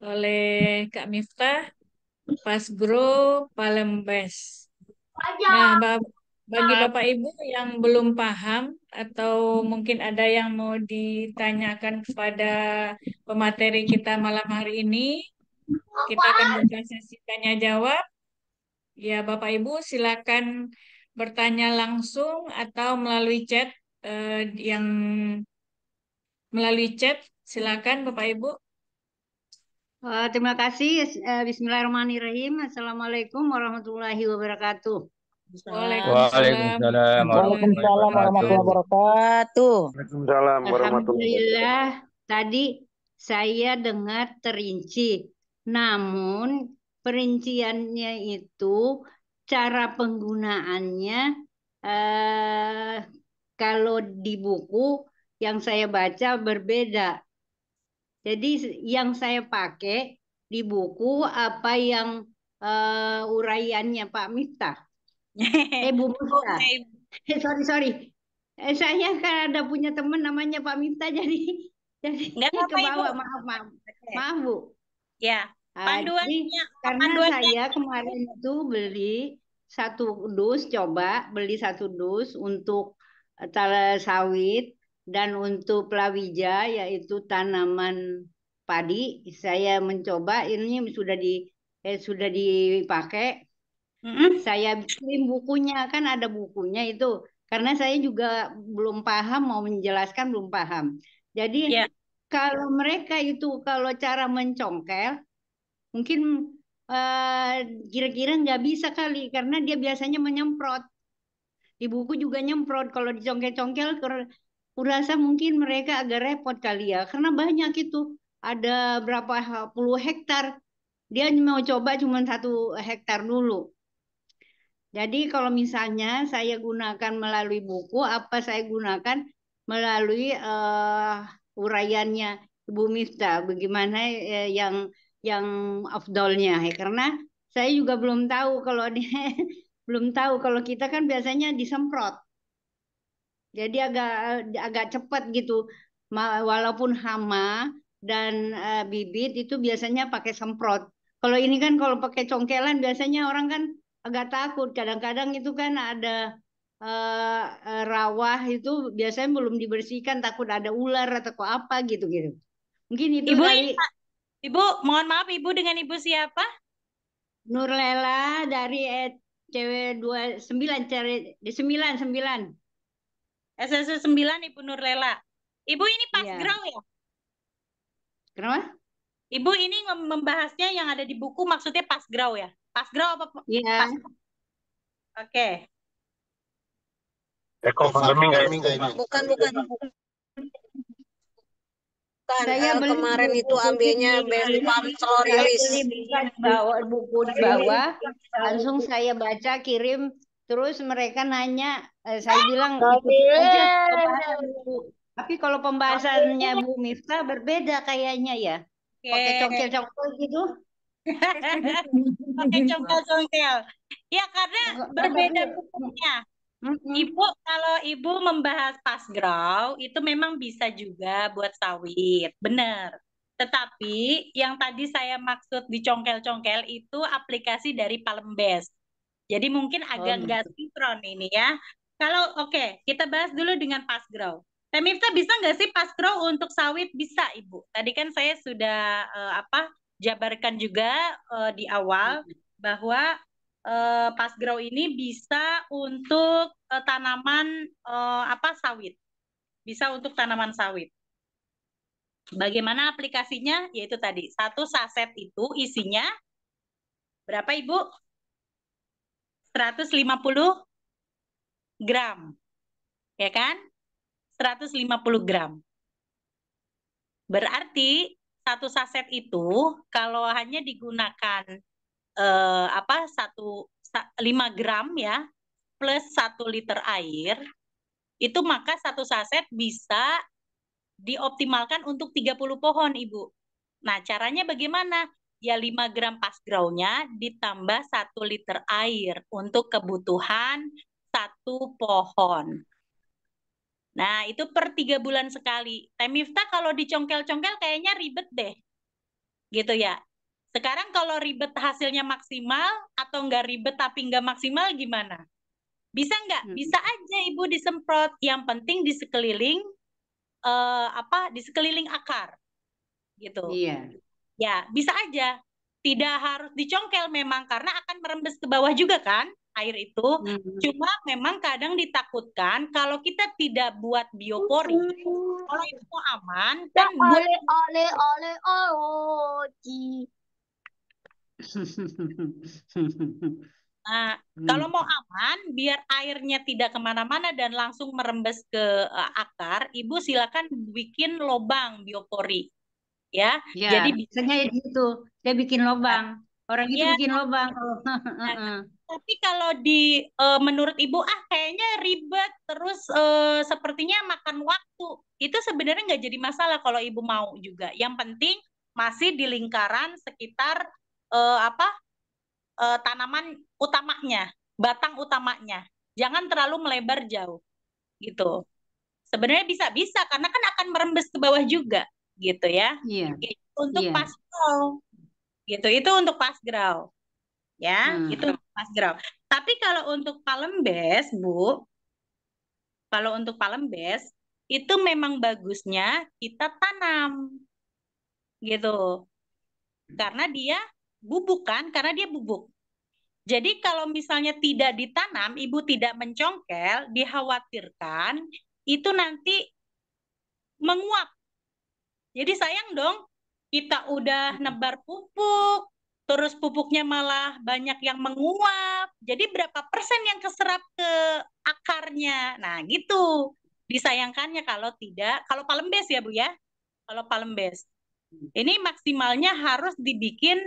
oleh Kak Miftah, Pasgro Palembes. Nah, bagi Bapak Ibu yang belum paham atau mungkin ada yang mau ditanyakan kepada pemateri kita malam hari ini, kita akan buka sesi tanya jawab. Ya, Bapak Ibu silakan bertanya langsung atau melalui chat yang melalui chat. Silakan Bapak Ibu. Terima kasih. Bismillahirrahmanirrahim. Assalamualaikum warahmatullahi wabarakatuh. Waalaikumsalam warahmatullahi wabarakatuh. Waalaikumsalam warahmatullahi Alhamdulillah, tadi saya dengar terinci. Namun perinciannya itu cara penggunaannya kalau di buku yang saya baca berbeda. Jadi yang saya pakai di buku apa yang uraiannya Pak Miftah. Bu Miftah. Sorry. Saya kan ada punya teman namanya Pak Miftah jadi Nggak apa-apa, ke bawah. Ibu. Maaf Bu. Ya, panduannya. Karena saya kemarin itu beli satu dus untuk sawit dan untuk pelawija yaitu tanaman padi. Saya mencoba ini sudah dipakai. Saya kirim bukunya, kan ada bukunya itu. Karena saya juga belum paham, mau menjelaskan belum paham. Jadi kalau mereka itu kalau cara mencongkel mungkin kira-kira nggak bisa kali karena dia biasanya menyemprot. Di buku juga nyemprot. Kalau dicongkel-congkel kurasa mungkin mereka agak repot kali ya. Karena banyak itu. Ada berapa puluh hektar. Dia mau coba cuma 1 hektar dulu. Jadi kalau misalnya saya gunakan melalui buku, apa saya gunakan melalui uraiannya Ibu Miftah, bagaimana yang afdolnya ya. Karena saya juga belum tahu kalau belum tahu kalau kita kan biasanya disemprot. Jadi agak cepat gitu. Walaupun hama dan bibit itu biasanya pakai semprot. Kalau ini kan kalau pakai congkelan biasanya orang kan agak takut. Kadang-kadang itu kan ada rawa itu biasanya belum dibersihkan, takut ada ular atau apa gitu-gitu. Mungkin itu Ibu, kali. Ibu, mohon maaf Ibu, dengan Ibu siapa? Nurlela dari cewek 29 di 99. SSU 9 Ibu Nurlela. Ibu ini Pasgrau ya? Kenapa? Ibu ini membahasnya yang ada di buku maksudnya Pasgrau ya? Pasgrau apa? Iya. Oke. Eco farming Bukan. Saya beli kemarin itu ambilnya best farm rilis. Buku di bawah, langsung saya baca kirim, terus mereka nanya, saya bilang ikutin aja pembahasan buku. Tapi kalau pembahasannya Bu Miftah berbeda kayaknya ya, pakai congkel-congkel gitu. Pakai congkel-congkel. Ya karena berbeda bukunya. Ibu, kalau Ibu membahas Pasgrau, itu memang bisa juga buat sawit. Benar. Tetapi yang tadi saya maksud di congkel-congkel itu aplikasi dari Palembes. Jadi mungkin agak nggak sinkron ini ya. Kalau kita bahas dulu dengan Pasgrau. Teh Miftah bisa nggak sih pas grow untuk sawit? Bisa, Ibu. Tadi kan saya sudah jabarkan juga di awal bahwa pas grow ini bisa untuk tanaman sawit. Bisa untuk tanaman sawit. Bagaimana aplikasinya? Yaitu tadi, satu saset itu isinya berapa, Ibu? 150 gram. Ya kan? 150 gram. Berarti satu saset itu kalau hanya digunakan 5 gram ya plus 1 liter air, itu maka satu saset bisa dioptimalkan untuk 30 pohon, Ibu. Nah, caranya bagaimana? Ya 5 gram pas grow-nya ditambah 1 liter air untuk kebutuhan 1 pohon. Nah, itu per 3 bulan sekali. Teh Miftah kalau dicongkel-congkel kayaknya ribet deh. Gitu ya. Sekarang kalau ribet hasilnya maksimal atau nggak ribet tapi nggak maksimal gimana? Bisa nggak? Bisa aja Ibu disemprot. Yang penting di sekeliling di sekeliling akar. Gitu. Iya. Ya, bisa aja. Tidak harus dicongkel memang karena akan merembes ke bawah juga kan air itu. Cuma memang kadang ditakutkan kalau kita tidak buat biopori, kalau itu mau aman kan buat Nah, kalau mau aman, biar airnya tidak kemana-mana dan langsung merembes ke akar, Ibu silakan bikin lobang biopori, ya. Ya, Jadi biasanya itu dia bikin lobang. Orang itu ya, bikin lobang. tapi kalau menurut Ibu kayaknya ribet terus sepertinya makan waktu. Itu sebenarnya nggak jadi masalah kalau Ibu mau juga. Yang penting masih di lingkaran sekitar tanaman utamanya, batang utamanya. Jangan terlalu melebar jauh gitu. Sebenarnya bisa karena kan akan merembes ke bawah juga gitu ya. Iya. Untuk Iya. pas grow. Gitu. Itu untuk pas grow. Ya, itu pas grow. Tapi kalau untuk palembes, Bu, kalau untuk palembes itu memang bagusnya kita tanam. Gitu. Karena dia bubuk kan? Karena dia bubuk. Jadi kalau misalnya tidak ditanam, Ibu tidak mencongkel, dikhawatirkan itu nanti menguap. Jadi sayang dong, kita udah nebar pupuk, terus pupuknya malah banyak yang menguap. Jadi berapa persen yang keserap ke akarnya? Nah gitu. Disayangkannya kalau tidak, kalau palembes ya Bu ya, kalau palembes. Ini maksimalnya harus dibikin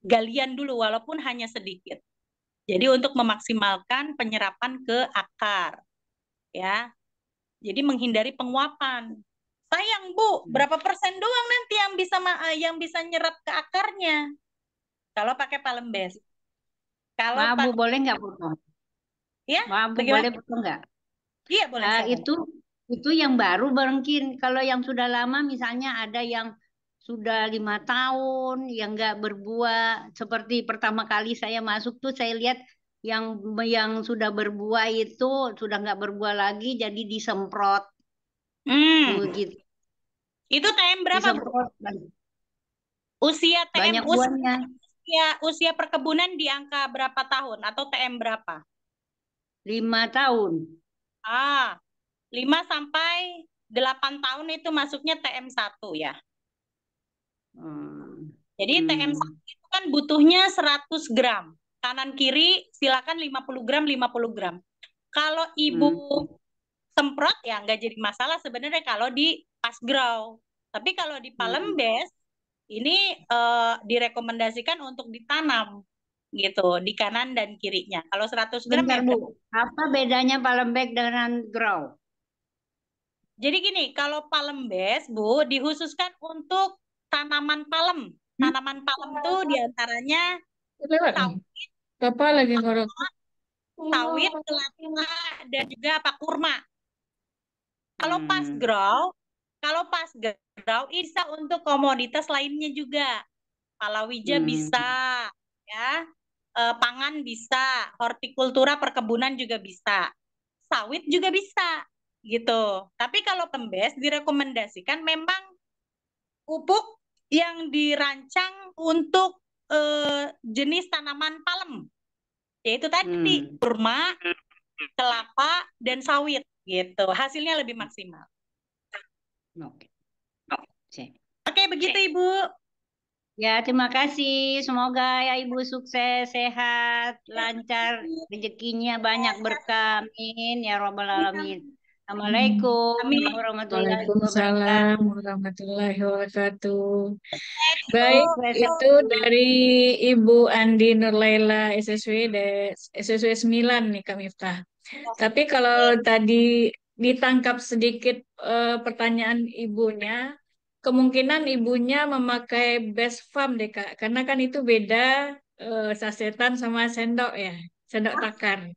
galian dulu walaupun hanya sedikit. Jadi untuk memaksimalkan penyerapan ke akar. Ya. Jadi menghindari penguapan. Sayang Bu, berapa persen doang nanti yang bisa nyerap ke akarnya kalau pakai palembes. Kalau Bu, boleh nggak potong? Ya, Bu, boleh potong nggak? Iya, boleh. Itu yang baru mungkin. Kalau yang sudah lama misalnya ada yang sudah 5 tahun yang nggak berbuah. Seperti pertama kali saya masuk tuh saya lihat yang sudah berbuah itu sudah nggak berbuah lagi jadi disemprot. Gitu. Itu TM berapa, Bu? Usia TM banyak buahnya. Usia perkebunan di angka berapa tahun atau TM berapa? 5 tahun. 5 sampai 8 tahun itu masuknya TM1 ya. Jadi TM1 itu kan butuhnya 100 gram. Kanan kiri silakan 50 gram, 50 gram. Kalau Ibu semprot ya nggak jadi masalah sebenarnya kalau di pas grow. Tapi kalau di palembes ini direkomendasikan untuk ditanam gitu di kanan dan kirinya. Kalau 100 gram Bentar, Bu. Apa bedanya palembes dengan grow? Jadi gini, kalau palembes, Bu, dikhususkan untuk tanaman palem. Tanaman palem tuh diantaranya sawit, kelapa, dan juga kurma. Kalau pas grow bisa untuk komoditas lainnya juga. Palawija bisa, ya. Pangan bisa, hortikultura perkebunan juga bisa. sawit juga bisa gitu. Tapi kalau pembes direkomendasikan memang pupuk yang dirancang untuk jenis tanaman palem, yaitu tadi kurma, kelapa, dan sawit gitu. Hasilnya lebih maksimal. Oke. Oke, begitu Ibu. Ya, terima kasih. Semoga ya Ibu sukses, sehat, lancar, rezekinya banyak berkah. Amin ya Rabbal Alamin. Assalamualaikum Amin. warahmatullahi wabarakatuh. Waalaikumsalam warahmatullahi wabarakatuh. Baik, Sukses itu selalu. dari Ibu Andi Nurlaila SSW 9 nih Kak Miftah. Tapi kalau tadi ditangkap sedikit pertanyaan ibunya, kemungkinan ibunya memakai best farm deh Kak, karena kan itu beda sasetan sama sendok ya, sendok takar.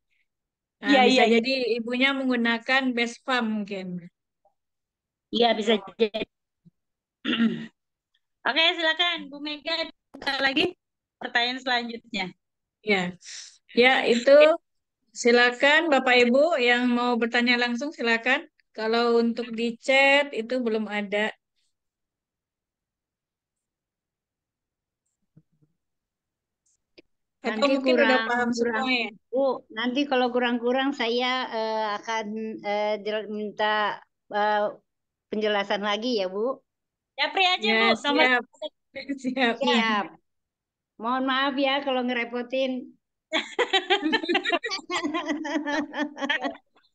Nah, Iya, bisa iya, iya. jadi ibunya menggunakan best farm mungkin. Iya, bisa jadi. Oke, silakan Bu Mega buka lagi pertanyaan selanjutnya. Ya, ya itu silakan Bapak Ibu yang mau bertanya langsung silakan. Kalau untuk di chat itu belum ada. Atau Nanti mungkin udah kurang paham semua ya. Bu, nanti kalau kurang-kurang saya akan minta eh, penjelasan lagi ya Bu. Japri aja Ya, Bu, nomor siap. Siap. Siap. Mohon maaf ya kalau ngerepotin.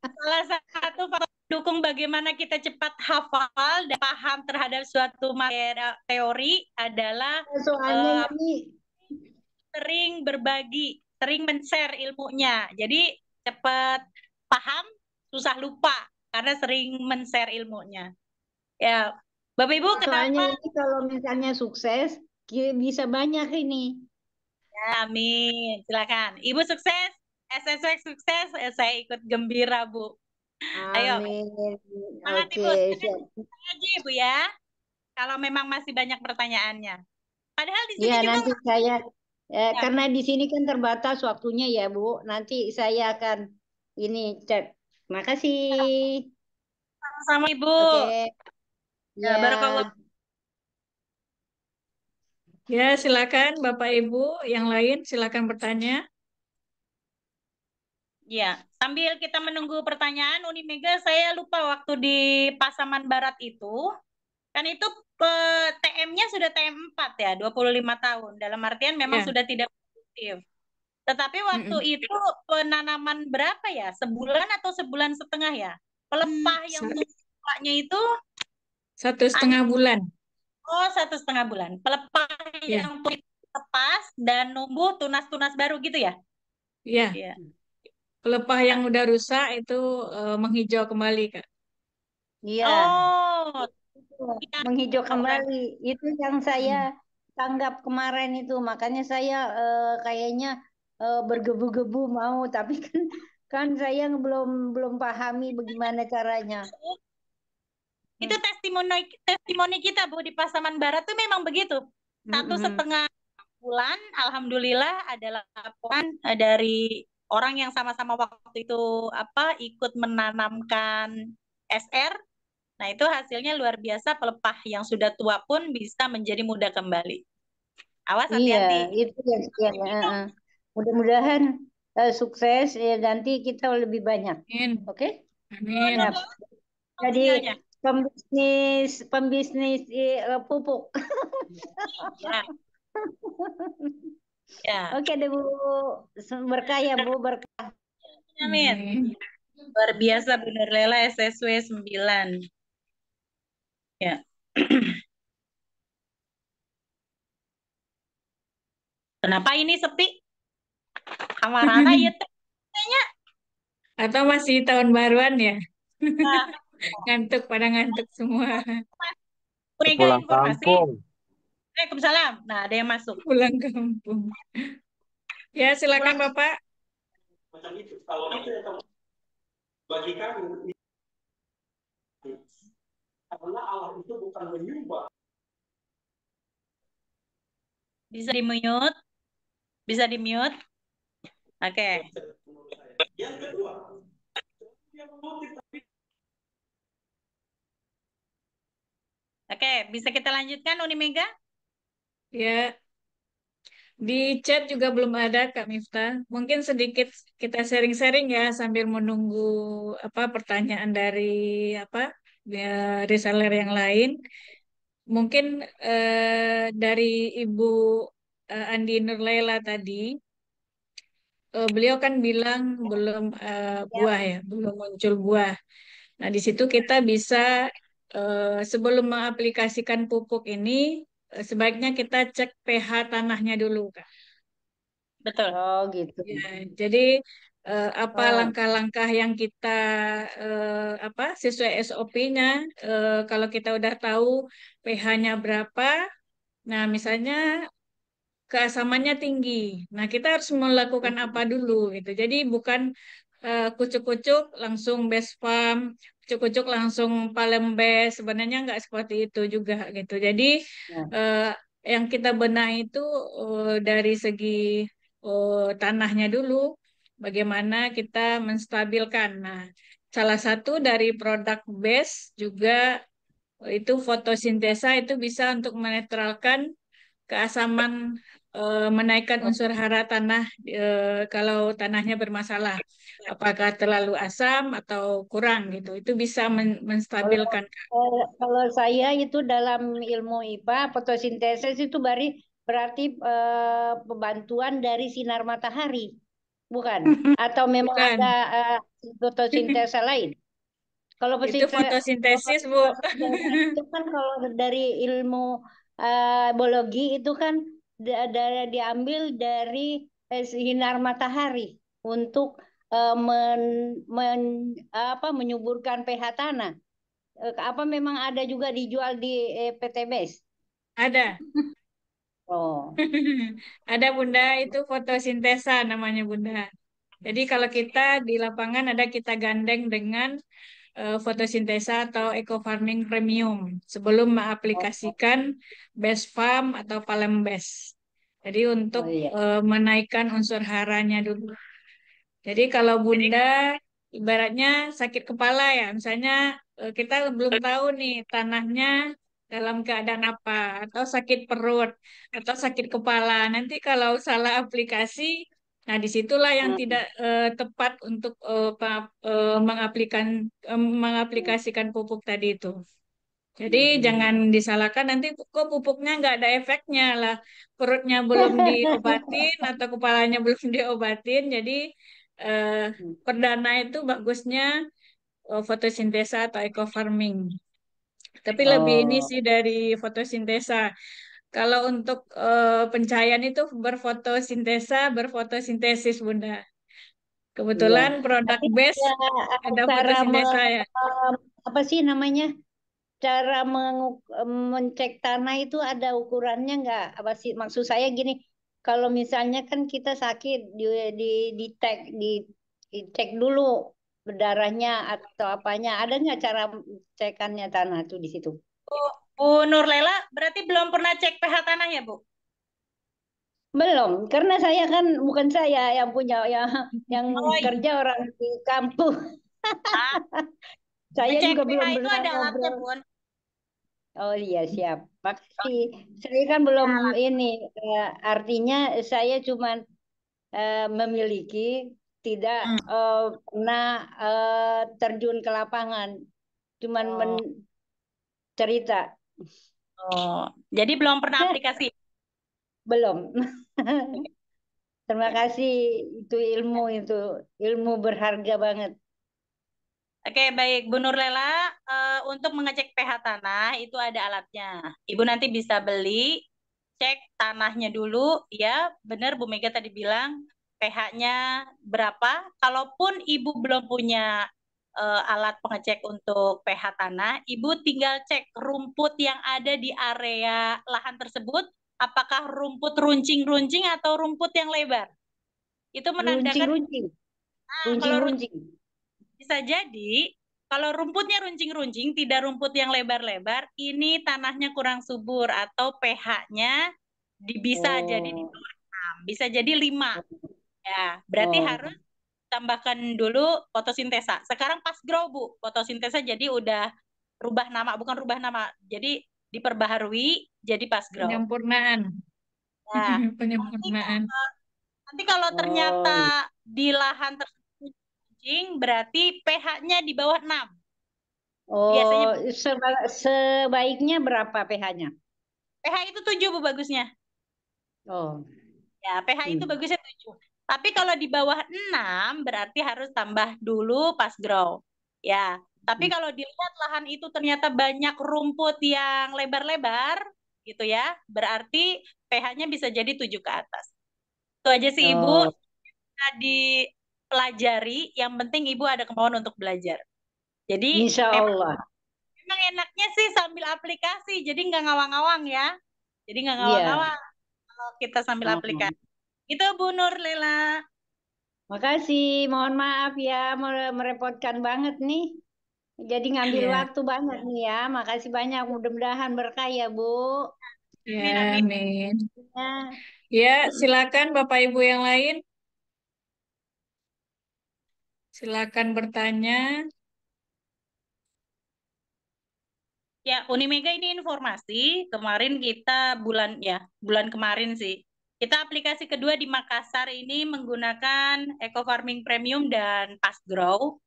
salah satu faktor pendukung bagaimana kita cepat hafal dan paham terhadap suatu materi teori adalah Soalnya ini sering berbagi, sering men-share ilmunya. Jadi cepat paham, susah lupa karena sering men-share ilmunya. Ya, Bapak Ibu soalnya kenapa? ini kalau misalnya sukses bisa banyak ini. Ya, amin. Silakan. Ibu sukses, SSW sukses, saya ikut gembira, Bu. Ayo, Amin. semangat Oke, Ibu. siap. Saya aja Ibu ya. Kalau memang masih banyak pertanyaannya. Padahal di sini Ya, juga nanti saya ya, karena di sini kan terbatas waktunya ya, Bu. Nanti saya akan ini cek. Makasih. sama Ibu. Oke. Ya, Ya. barakallah. Ya, silakan Bapak Ibu yang lain silakan bertanya. Ya, sambil kita menunggu pertanyaan, Uni Mega, saya lupa waktu di Pasaman Barat itu, kan itu TM-nya sudah TM 4 ya, 25 tahun. Dalam artian memang Ya. sudah tidak produktif. Tetapi waktu itu penanaman berapa ya? Sebulan atau sebulan setengah ya? Pelepah yang tuanya itu 1,5 bulan. 1,5 bulan. Pelepah Ya. yang lepas dan numbuh tunas-tunas baru gitu ya? Ya. Iya. Pelepah yang udah rusak itu menghijau kembali, Kak. Iya. Oh, Menghijau kembali. Itu yang saya tanggap kemarin itu. Makanya saya kayaknya bergebu-gebu mau, tapi kan saya belum pahami bagaimana caranya. itu testimoni kita Bu di Pasaman Barat tuh memang begitu. 1,5 bulan, alhamdulillah adalah laporan dari orang yang sama-sama waktu itu ikut menanamkan SR. Nah, itu hasilnya luar biasa, pelepah yang sudah tua pun bisa menjadi muda kembali. Awas Iya, hati-hati. itu yang mudah-mudahan sukses ya, nanti kita lebih banyak. Amin. Oke? Amin. Ya. Jadi Sinyalnya. pembisnis pupuk. Ya. Ya. Oke deh Bu, berkah ya Bu, berkah. Amin. Luar biasa Bu Nurlela SSW 9. Ya. Kenapa ini sepi? Kamarana ya kayaknya. Atau masih tahun baruan ya? Nah, Ngantuk, pada ngantuk semua. Mega Pulang informasi. kampung. Waalaikumsalam. Nah, ada yang masuk. Pulang kampung. Ya, silakan Bapak. Macam itu. Kalau itu yang bagi kami, karena Allah itu bukan menyumbang. Bisa di-mute? Bisa di-mute? Oke. Yang kedua, Oke, bisa kita lanjutkan Uni Mega? Ya, di chat juga belum ada Kak Miftah. Mungkin sedikit kita sharing-sharing ya sambil menunggu pertanyaan dari apa reseller yang lain. Mungkin dari Ibu Andi Nurlela tadi, beliau kan bilang belum buah ya, belum muncul buah. Nah, di situ kita bisa sebelum mengaplikasikan pupuk ini, sebaiknya kita cek pH tanahnya dulu, Kak. Betul. Oh gitu. Ya, jadi apa Oh. langkah-langkah yang kita sesuai SOP-nya, kalau kita udah tahu pH-nya berapa, nah misalnya keasamannya tinggi. Nah, kita harus melakukan apa dulu gitu. Jadi bukan kucuk-kucuk langsung base farm, kucuk-kucuk langsung palembes. Sebenarnya nggak seperti itu juga gitu. Jadi Nah. yang kita benahi itu dari segi tanahnya dulu, bagaimana kita menstabilkan. Nah, salah satu dari produk base juga itu fotosintesa itu bisa untuk menetralkan keasaman, menaikkan unsur hara tanah kalau tanahnya bermasalah, apakah terlalu asam atau kurang gitu, itu bisa menstabilkan. Kalau saya itu dalam ilmu IPA, fotosintesis itu berarti pembantuan dari sinar matahari, bukan? Atau memang Bukan. ada fotosintesa lain? Kalau Itu fotosintesis, Bu. itu kan kalau dari ilmu biologi itu kan diambil dari sinar matahari untuk menyuburkan pH tanah. Apa memang ada juga dijual di PTBS? Ada. Oh. Ada Bunda, itu fotosintesa namanya Bunda. Jadi kalau kita di lapangan ada kita gandeng dengan fotosintesa atau eco farming premium sebelum mengaplikasikan base farm atau palembes. Jadi untuk Oh iya. menaikkan unsur haranya dulu. Jadi kalau Bunda ibaratnya sakit kepala ya, misalnya kita belum tahu nih tanahnya dalam keadaan apa, atau sakit perut, atau sakit kepala. Nanti kalau salah aplikasi, nah disitulah yang tidak tepat untuk mengaplikasikan pupuk tadi itu. Jadi jangan disalahkan nanti kok pupuknya nggak ada efeknya lah, perutnya belum diobatin atau kepalanya belum diobatin. Jadi eh, perdana itu bagusnya fotosintesa atau eco farming. Tapi lebih ini Oh. sih dari fotosintesa. Kalau untuk pencahayaan itu berfotosintesa, berfotosintesis Bunda. Iya. Kebetulan produk Tapi base ada cara fotosintesa ya. apa sih namanya? Cara mencek tanah itu ada ukurannya nggak? Apa sih maksud saya gini? Kalau misalnya kan kita sakit di dicek dulu berdarahnya atau apanya. Ada nggak cara cekannya tanah tuh di situ? Bu Nurlela, berarti belum pernah cek pH tanah ya, Bu? Belum, karena saya kan bukan saya yang punya yang Oh kerja iya. orang di kampung. Ah, Saya ngecek juga pH belum itu pernah ada alatnya, ngobrol. Bun. Oh iya siap. Makasih. Saya kan belum Alat. ini artinya saya cuman memiliki tidak pernah terjun ke lapangan, cuman Oh. cerita. Oh, jadi belum pernah aplikasi. Belum. Terima kasih itu ilmu berharga banget. Oke, baik. Bu Nurlela, untuk mengecek pH tanah itu ada alatnya. Ibu nanti bisa beli, cek tanahnya dulu. Ya, benar Bu Mega tadi bilang pH-nya berapa. Kalaupun Ibu belum punya alat pengecek untuk pH tanah, Ibu tinggal cek rumput yang ada di area lahan tersebut, apakah rumput runcing-runcing atau rumput yang lebar. Itu menandakan Runcing-runcing. kalau Runcing-runcing. bisa jadi kalau rumputnya runcing-runcing, tidak rumput yang lebar-lebar, ini tanahnya kurang subur atau pH-nya bisa jadi di bawah 6, bisa jadi 5. Ya, berarti harus ditambahkan dulu fotosintesa. Sekarang pas grow Bu, fotosintesa jadi udah rubah nama, bukan rubah nama, jadi diperbaharui jadi pas grow. Penyempurnaan. Nah, Penyempurnaan. nanti kalau Oh, ternyata di lahan tersebut kencing, berarti pH-nya di bawah 6. Biasanya sebaiknya berapa pH-nya? pH itu 7 Bu bagusnya. Oh, Ya, pH itu bagusnya 7. Tapi kalau di bawah 6 berarti harus tambah dulu pas grow. Ya, tapi kalau dilihat lahan itu ternyata banyak rumput yang lebar-lebar gitu ya, berarti pH-nya bisa jadi 7 ke atas. Itu aja sih Ibu, oh, bisa dipelajari, yang penting Ibu ada kemauan untuk belajar. Jadi insya Allah. memang enaknya sih sambil aplikasi, jadi nggak ngawang-ngawang ya. Jadi nggak Iya. ngawang-ngawang kalau kita sambil Oh. aplikasi. Itu Bu Nurlela. Makasih, mohon maaf ya merepotkan banget nih. Jadi ngambil Ya, waktu banget nih ya. Makasih banyak, mudah-mudahan berkah ya Bu. Amin, ya, amin. amin. Ya. Ya, silakan Bapak Ibu yang lain. Silakan bertanya. Ya, Unimega ini informasi. Kemarin kita bulan kemarin sih. Kita aplikasi kedua di Makassar ini menggunakan Eco Farming Premium dan Fast Grow.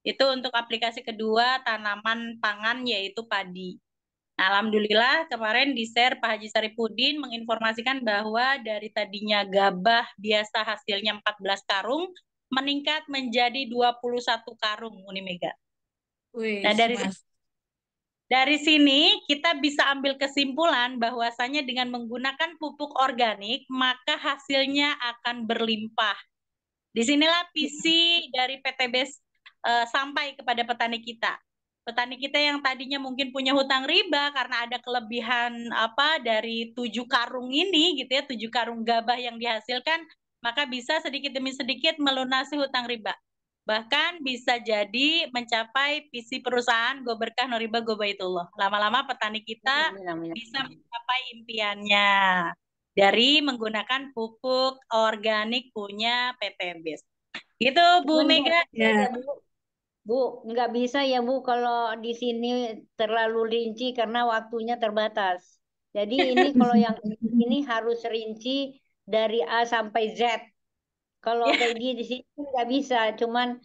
Itu untuk aplikasi kedua tanaman pangan yaitu padi. Nah, alhamdulillah kemarin di-share Pak Haji Saripudin menginformasikan bahwa dari tadinya gabah biasa hasilnya 14 karung meningkat menjadi 21 karung Unimega. Wih, Nah, Mas. dari sini kita bisa ambil kesimpulan bahwasanya dengan menggunakan pupuk organik maka hasilnya akan berlimpah. Disinilah visi dari PTBS sampai kepada petani kita. Petani kita yang tadinya mungkin punya hutang riba karena ada kelebihan dari 7 karung ini gitu ya, 7 karung gabah yang dihasilkan, maka bisa sedikit demi sedikit melunasi hutang riba. Bahkan bisa jadi mencapai visi perusahaan Go Berkah No Riba Go Baitullah. Lama-lama petani kita Amin, amin. bisa mencapai impiannya dari menggunakan pupuk organik punya PTBS. Gitu Bu Cuman nggak Mega. bisa ya Bu. Bu, nggak bisa ya Bu kalau di sini terlalu rinci karena waktunya terbatas. Jadi ini kalau yang ini harus rinci dari A sampai Z. Kalau Ya, kayak di sini nggak bisa, cuman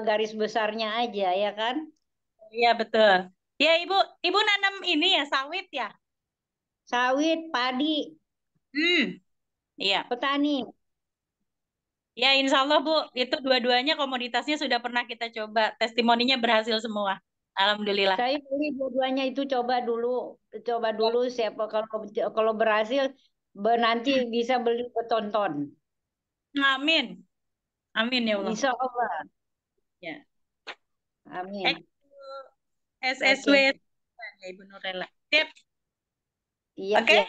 garis besarnya aja ya kan? iya betul. Ya Ibu nanam ini ya sawit ya. Sawit, padi, Iya. petani. Ya Insya Allah Bu, itu dua-duanya komoditasnya sudah pernah kita coba. Testimoninya berhasil semua. Alhamdulillah. Saya beli dua-duanya itu coba dulu siapa kalau berhasil nanti bisa beli betonton. Amin. Amin ya Allah. Insya Allah. Ya. Amin. SSW Oke. ya Ibu Nurella. Siap. Iya, Oke. iya.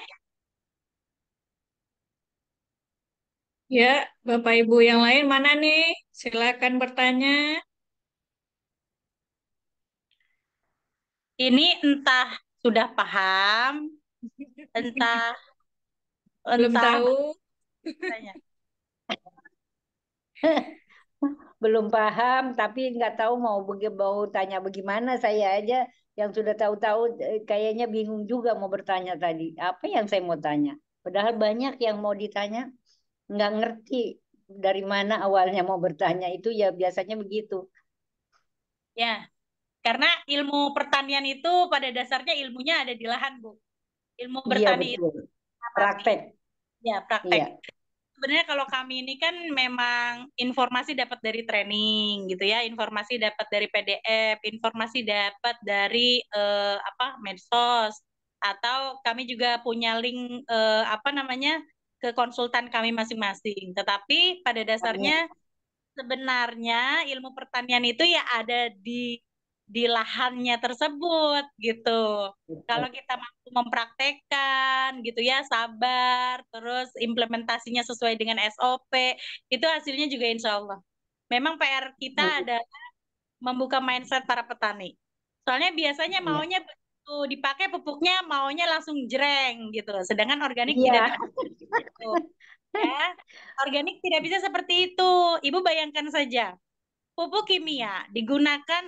Ya, Bapak Ibu yang lain mana nih? Silakan bertanya. Ini entah sudah paham, entah Belum tahu. tanya. Belum paham, tapi nggak tahu mau tanya bagaimana. Saya aja yang sudah tahu-tahu kayaknya bingung juga mau bertanya tadi. Apa yang saya mau tanya? Padahal banyak yang mau ditanya, nggak ngerti dari mana awalnya mau bertanya. Itu ya biasanya begitu. Ya, karena ilmu pertanian itu pada dasarnya ilmunya ada di lahan, Bu. Ilmu Iya bertani itu betul. Praktek. ya praktek. Iya. Sebenarnya kalau kami ini kan memang informasi dapat dari training gitu ya, informasi dapat dari PDF, informasi dapat dari medsos, atau kami juga punya link ke konsultan kami masing-masing. Tetapi pada dasarnya sebenarnya ilmu pertanian itu ya ada di lahannya tersebut gitu. Kalau kita mampu mempraktekkan gitu ya, sabar, terus implementasinya sesuai dengan SOP, itu hasilnya juga insya Allah. Memang PR kita adalah membuka mindset para petani. Soalnya biasanya Iya. maunya begitu dipakai pupuknya maunya langsung jreng gitu. Sedangkan organik Iya. tidak bisa gitu. Ya, organik tidak bisa seperti itu. Ibu bayangkan saja, pupuk kimia digunakan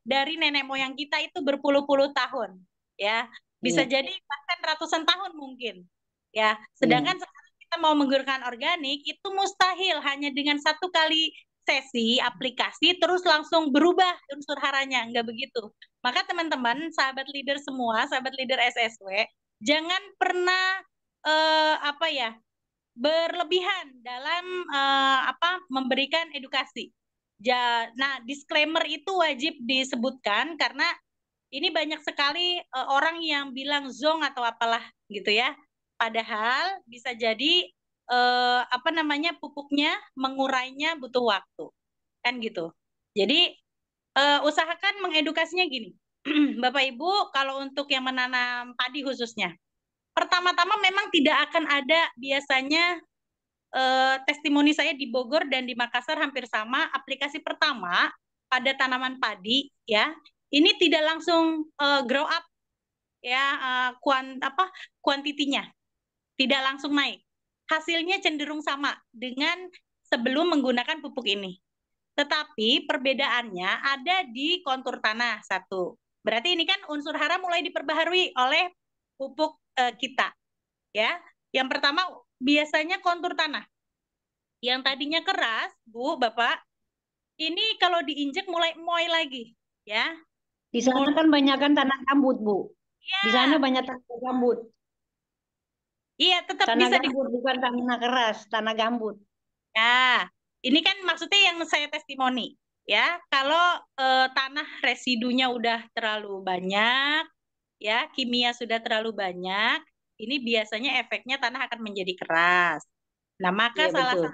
dari nenek moyang kita itu berpuluh-puluh tahun, ya. Bisa Iya, jadi bahkan ratusan tahun mungkin. Ya, iya. sedangkan sekarang kita mau menggunakan organik itu mustahil hanya dengan satu kali sesi aplikasi terus langsung berubah unsur haranya, enggak begitu. Maka teman-teman, sahabat leader semua, sahabat leader SSW, jangan pernah apa ya, berlebihan dalam memberikan edukasi. Nah, disclaimer itu wajib disebutkan karena ini banyak sekali orang yang bilang zong atau apalah gitu ya. Padahal bisa jadi pupuknya mengurainya butuh waktu. Kan gitu. Jadi usahakan mengedukasinya gini. Bapak Ibu, kalau untuk yang menanam padi khususnya, pertama-tama memang tidak akan ada biasanya testimoni saya di Bogor dan di Makassar hampir sama. Aplikasi pertama pada tanaman padi ya, ini tidak langsung grow up ya, kuantitinya tidak langsung naik. Hasilnya cenderung sama dengan sebelum menggunakan pupuk ini. Tetapi perbedaannya ada di kontur tanah satu. Berarti ini kan unsur hara mulai diperbaharui oleh pupuk kita ya. Yang pertama biasanya kontur tanah. Yang tadinya keras, Bu, Bapak, ini kalau diinjek mulai moy lagi, ya. Di sana kan banyak kan tanah gambut, Bu. Di sana Ya, banyak tanah gambut. iya tetap Tanah bisa gambut bukan tanah keras, tanah gambut. Ya, ini kan maksudnya yang saya testimoni, ya. Kalau tanah residunya udah terlalu banyak, ya, kimia sudah terlalu banyak, ini biasanya efeknya tanah akan menjadi keras. Nah, maka Iya, betul.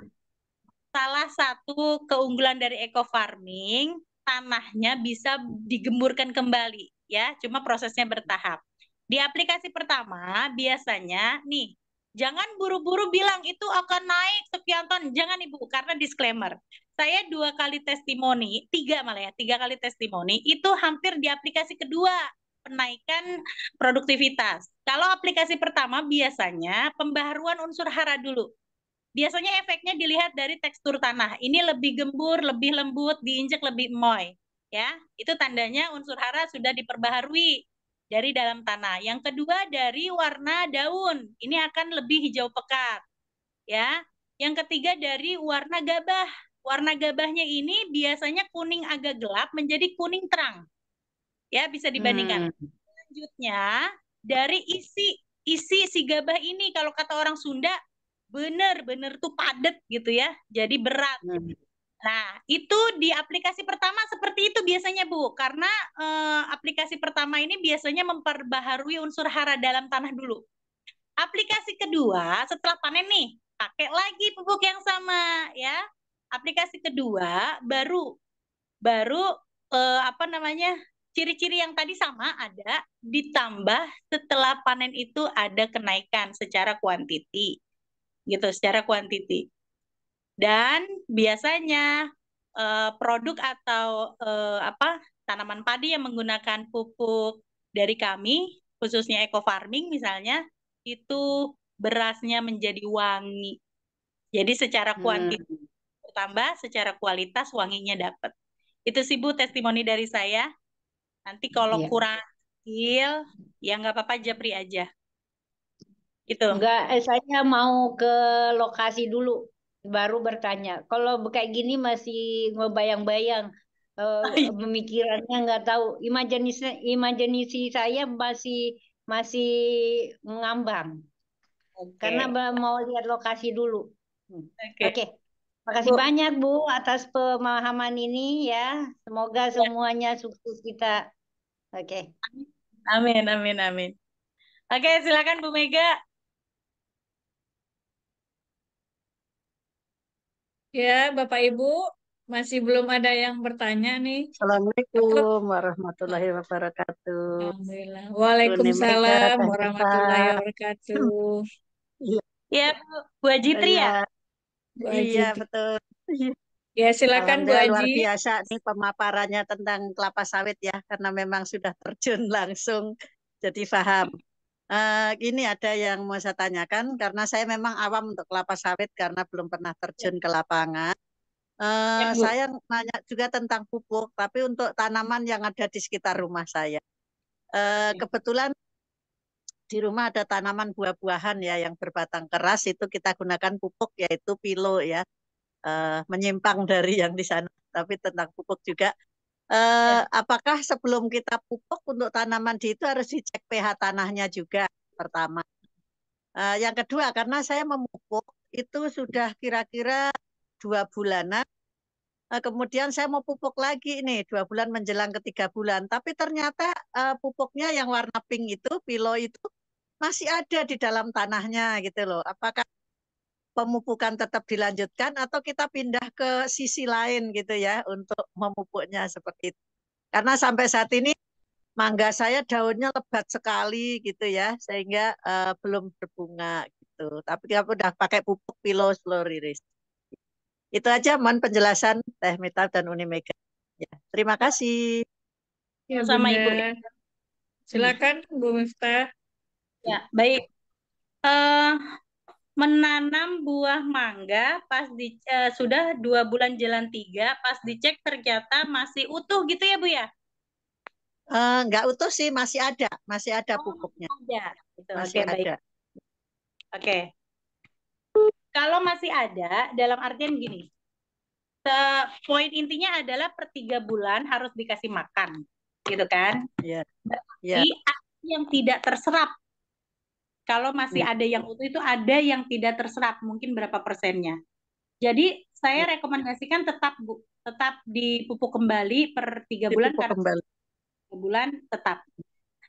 salah satu keunggulan dari eco farming, tanahnya bisa digemburkan kembali, ya. Cuma prosesnya bertahap. Di aplikasi pertama, biasanya nih, jangan buru-buru bilang itu akan naik sekian ton. Jangan Ibu, karena disclaimer. Saya 2 kali testimoni, 3 malah ya, 3 kali testimoni, itu hampir di aplikasi kedua, penaikan produktivitas. Kalau aplikasi pertama biasanya pembaharuan unsur hara dulu. Biasanya efeknya dilihat dari tekstur tanah. Ini lebih gembur, lebih lembut, diinjek lebih moy. Ya, itu tandanya unsur hara sudah diperbaharui dari dalam tanah. Yang kedua dari warna daun. Ini akan lebih hijau pekat. Ya. Yang ketiga dari warna gabah. Warna gabahnya ini biasanya kuning agak gelap menjadi kuning terang. Ya, bisa dibandingkan. Selanjutnya dari isi si gabah ini, kalau kata orang Sunda, bener-bener tuh padet gitu ya, jadi berat. Nah, itu di aplikasi pertama seperti itu biasanya Bu, karena aplikasi pertama ini biasanya memperbaharui unsur hara dalam tanah dulu. Aplikasi kedua setelah panen nih, pakai lagi pupuk yang sama ya. Aplikasi kedua baru ciri-ciri yang tadi sama ada, ditambah setelah panen itu ada kenaikan secara kuantiti gitu, secara kuantiti. Dan biasanya produk atau tanaman padi yang menggunakan pupuk dari kami, khususnya eco farming misalnya, itu berasnya menjadi wangi. Jadi secara kuantiti bertambah, secara kualitas wanginya dapat. Itu sih Bu testimoni dari saya. Nanti kalau kurang kecil, ya nggak apa-apa, japri aja. Itu. Enggak, saya mau ke lokasi dulu, baru bertanya. Kalau kayak gini masih ngebayang-bayang, pemikirannya nggak tahu. Imajinasi saya masih masih mengambang. Karena mau lihat lokasi dulu. Oke. Makasih banyak Bu atas pemahaman ini ya. Semoga semuanya sukses kita. Oke. Amin, amin, amin. Oke, silakan Bu Mega. Ya, Bapak Ibu, masih belum ada yang bertanya nih. Assalamualaikum warahmatullahi wabarakatuh. Alhamdulillah. Waalaikumsalam warahmatullahi wabarakatuh. Ya, Bu Ajitri ya? Bu Iya, Ajitri. betul. Ya, silakan Bu Alhamdulillah luar Aji. biasa nih pemaparannya tentang kelapa sawit ya, karena memang sudah terjun langsung, jadi paham. Ini ada yang mau saya tanyakan karena saya memang awam untuk kelapa sawit karena belum pernah terjun ke lapangan. Ya, Bu. Saya nanya juga tentang pupuk, tapi untuk tanaman yang ada di sekitar rumah saya. Kebetulan di rumah ada tanaman buah-buahan ya yang berbatang keras, itu kita gunakan pupuk yaitu pilo ya. Menyimpang dari yang di sana, tapi tentang pupuk juga. Apakah sebelum kita pupuk untuk tanaman di itu harus dicek pH tanahnya juga pertama. Yang kedua, karena saya memupuk itu sudah kira-kira 2 bulanan. Kemudian saya mau pupuk lagi nih 2 bulan menjelang ke 3 bulan. Tapi ternyata pupuknya yang warna pink itu, pilo itu masih ada di dalam tanahnya gitu loh. Apakah pemupukan tetap dilanjutkan atau kita pindah ke sisi lain gitu ya untuk memupuknya seperti itu. Karena sampai saat ini mangga saya daunnya lebat sekali gitu ya, sehingga belum berbunga gitu. Tapi kita udah pakai pupuk Pilosloriris. Itu aja mohon penjelasan Teh Mita dan Uni Mega. Ya, terima kasih. Ya, Sama Ibu. Bunda. Silakan Bu Miftah. Ya, baik. Menanam buah mangga pas sudah 2 bulan jalan 3, pas dicek ternyata masih utuh gitu ya Bu ya? Enggak utuh sih, masih ada pupuknya. Ada. Gitu. Masih Oke, baik. ada. Oke. Kalau masih ada, dalam artian gini, poin intinya adalah per 3 bulan harus dikasih makan, gitu kan? Iya. Jadi yang tidak terserap. Kalau masih ada yang utuh itu ada yang tidak terserap, mungkin berapa persennya. Jadi saya rekomendasikan tetap Bu, tetap dipupuk kembali per 3 bulan karena kembali. 3 bulan tetap.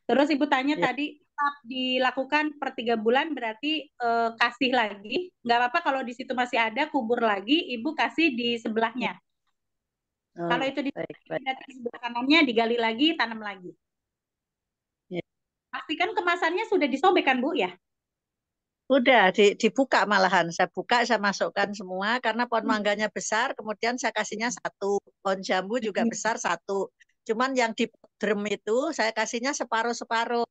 Terus Ibu tanya tadi tetap dilakukan per 3 bulan berarti kasih lagi. Nggak apa-apa kalau di situ masih ada, kubur lagi, Ibu kasih di sebelahnya. Kalau itu di sebelah kanannya digali lagi, tanam lagi. Pastikan kemasannya sudah disobek kan Bu ya? Udah dibuka malahan. Saya buka, saya masukkan semua karena pohon mangganya besar, kemudian saya kasihnya 1. Pohon jambu juga besar 1. Cuman yang di drum itu saya kasihnya separuh-separuh.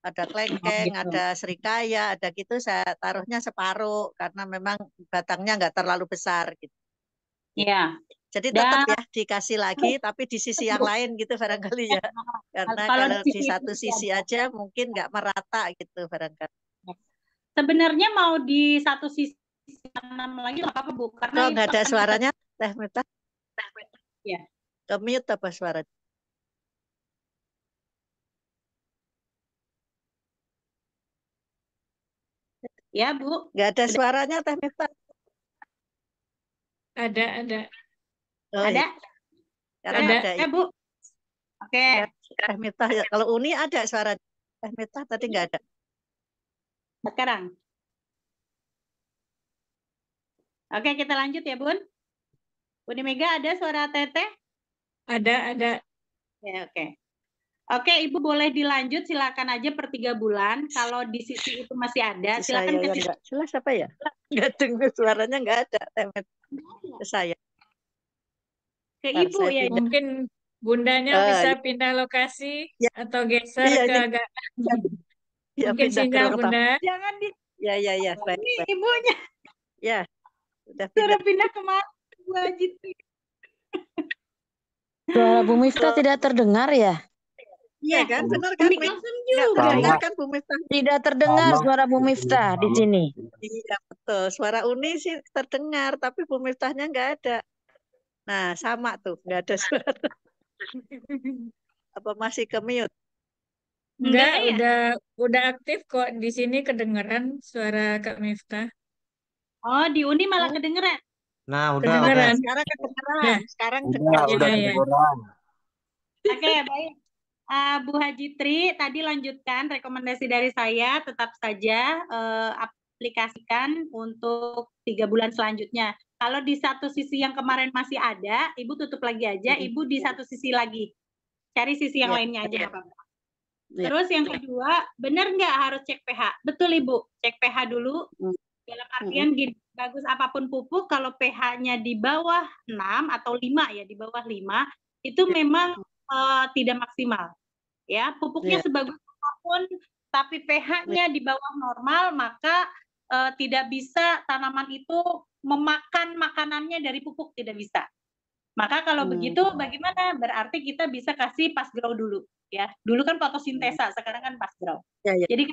Ada klengkeng, ada serikaya, ada gitu saya taruhnya separuh karena memang batangnya nggak terlalu besar gitu. Iya. Jadi tetap ya dikasih lagi tapi di sisi yang lain gitu barangkali ya. Karena kalau di satu sisi aja mungkin nggak merata gitu barangkali. Sebenarnya mau di satu sisi tanam lagi nggak apa-apa Bu, karena kok nggak ada suaranya Teh Mita? Ya. Ke-mute apa suaranya? Ya Bu. Nggak ada suaranya Teh Mita. Ada. Oh, ada? Iya. Ada. Bu. Oke. Teh Mita ya. Kalau Uni ada suara Teh Mita tadi nggak ada. Sekarang. Oke, kita lanjut ya, Bun. Uni Mega ada suara Teteh? Ada. Ya, oke. Oke, Ibu boleh dilanjut, silakan aja per 3 bulan. Kalau di sisi itu masih ada, silakan ke sisi. Jelas apa ya? Nggak dengar suaranya, nggak ada. Ke saya. Ke Ibu ya. Mungkin Bundanya bisa pindah lokasi atau geser ke agak. Mungkin sinyal Bunda. Jangan di. Ya. Baik. Ibunya. Ya. Sudah pindah kemana Bu Haji? Suara Bu Miftah tidak terdengar ya? Iya kan, benar kan? Juga kan Bu Miftah? Tidak terdengar suara Bu Miftah di sini. Iya betul. Suara Uni sih terdengar, tapi Bu Miftahnya nggak ada. Nah sama tuh, nggak ada suara. Apa masih ke mute? Enggak, udah aktif kok. Di sini kedengeran suara Kak Miftah. Oh, di Uni malah kedengeran. Nah, udah. Kedengeran. Sekarang kedengeran. Sekarang udah kedengeran. Oke, baik. Bu Haji Tri, tadi lanjutkan rekomendasi dari saya, tetap saja aplikasikan untuk 3 bulan selanjutnya. Kalau di satu sisi yang kemarin masih ada, Ibu tutup lagi aja, Ibu di satu sisi lagi. Cari sisi yang lainnya aja, apa-apa. Terus yang kedua, benar nggak harus cek pH? Betul Ibu, cek pH dulu. Dalam artian bagus apapun pupuk, kalau pH-nya di bawah 6 atau 5 ya, di bawah 5, itu memang tidak maksimal. Ya, pupuknya sebagus apapun tapi pH-nya di bawah normal, maka tidak bisa tanaman itu memakan makanannya dari pupuk, tidak bisa. Maka kalau begitu bagaimana? Berarti kita bisa kasih pas grow dulu ya. Dulu kan fotosintesa, sekarang kan pas grow. Jadi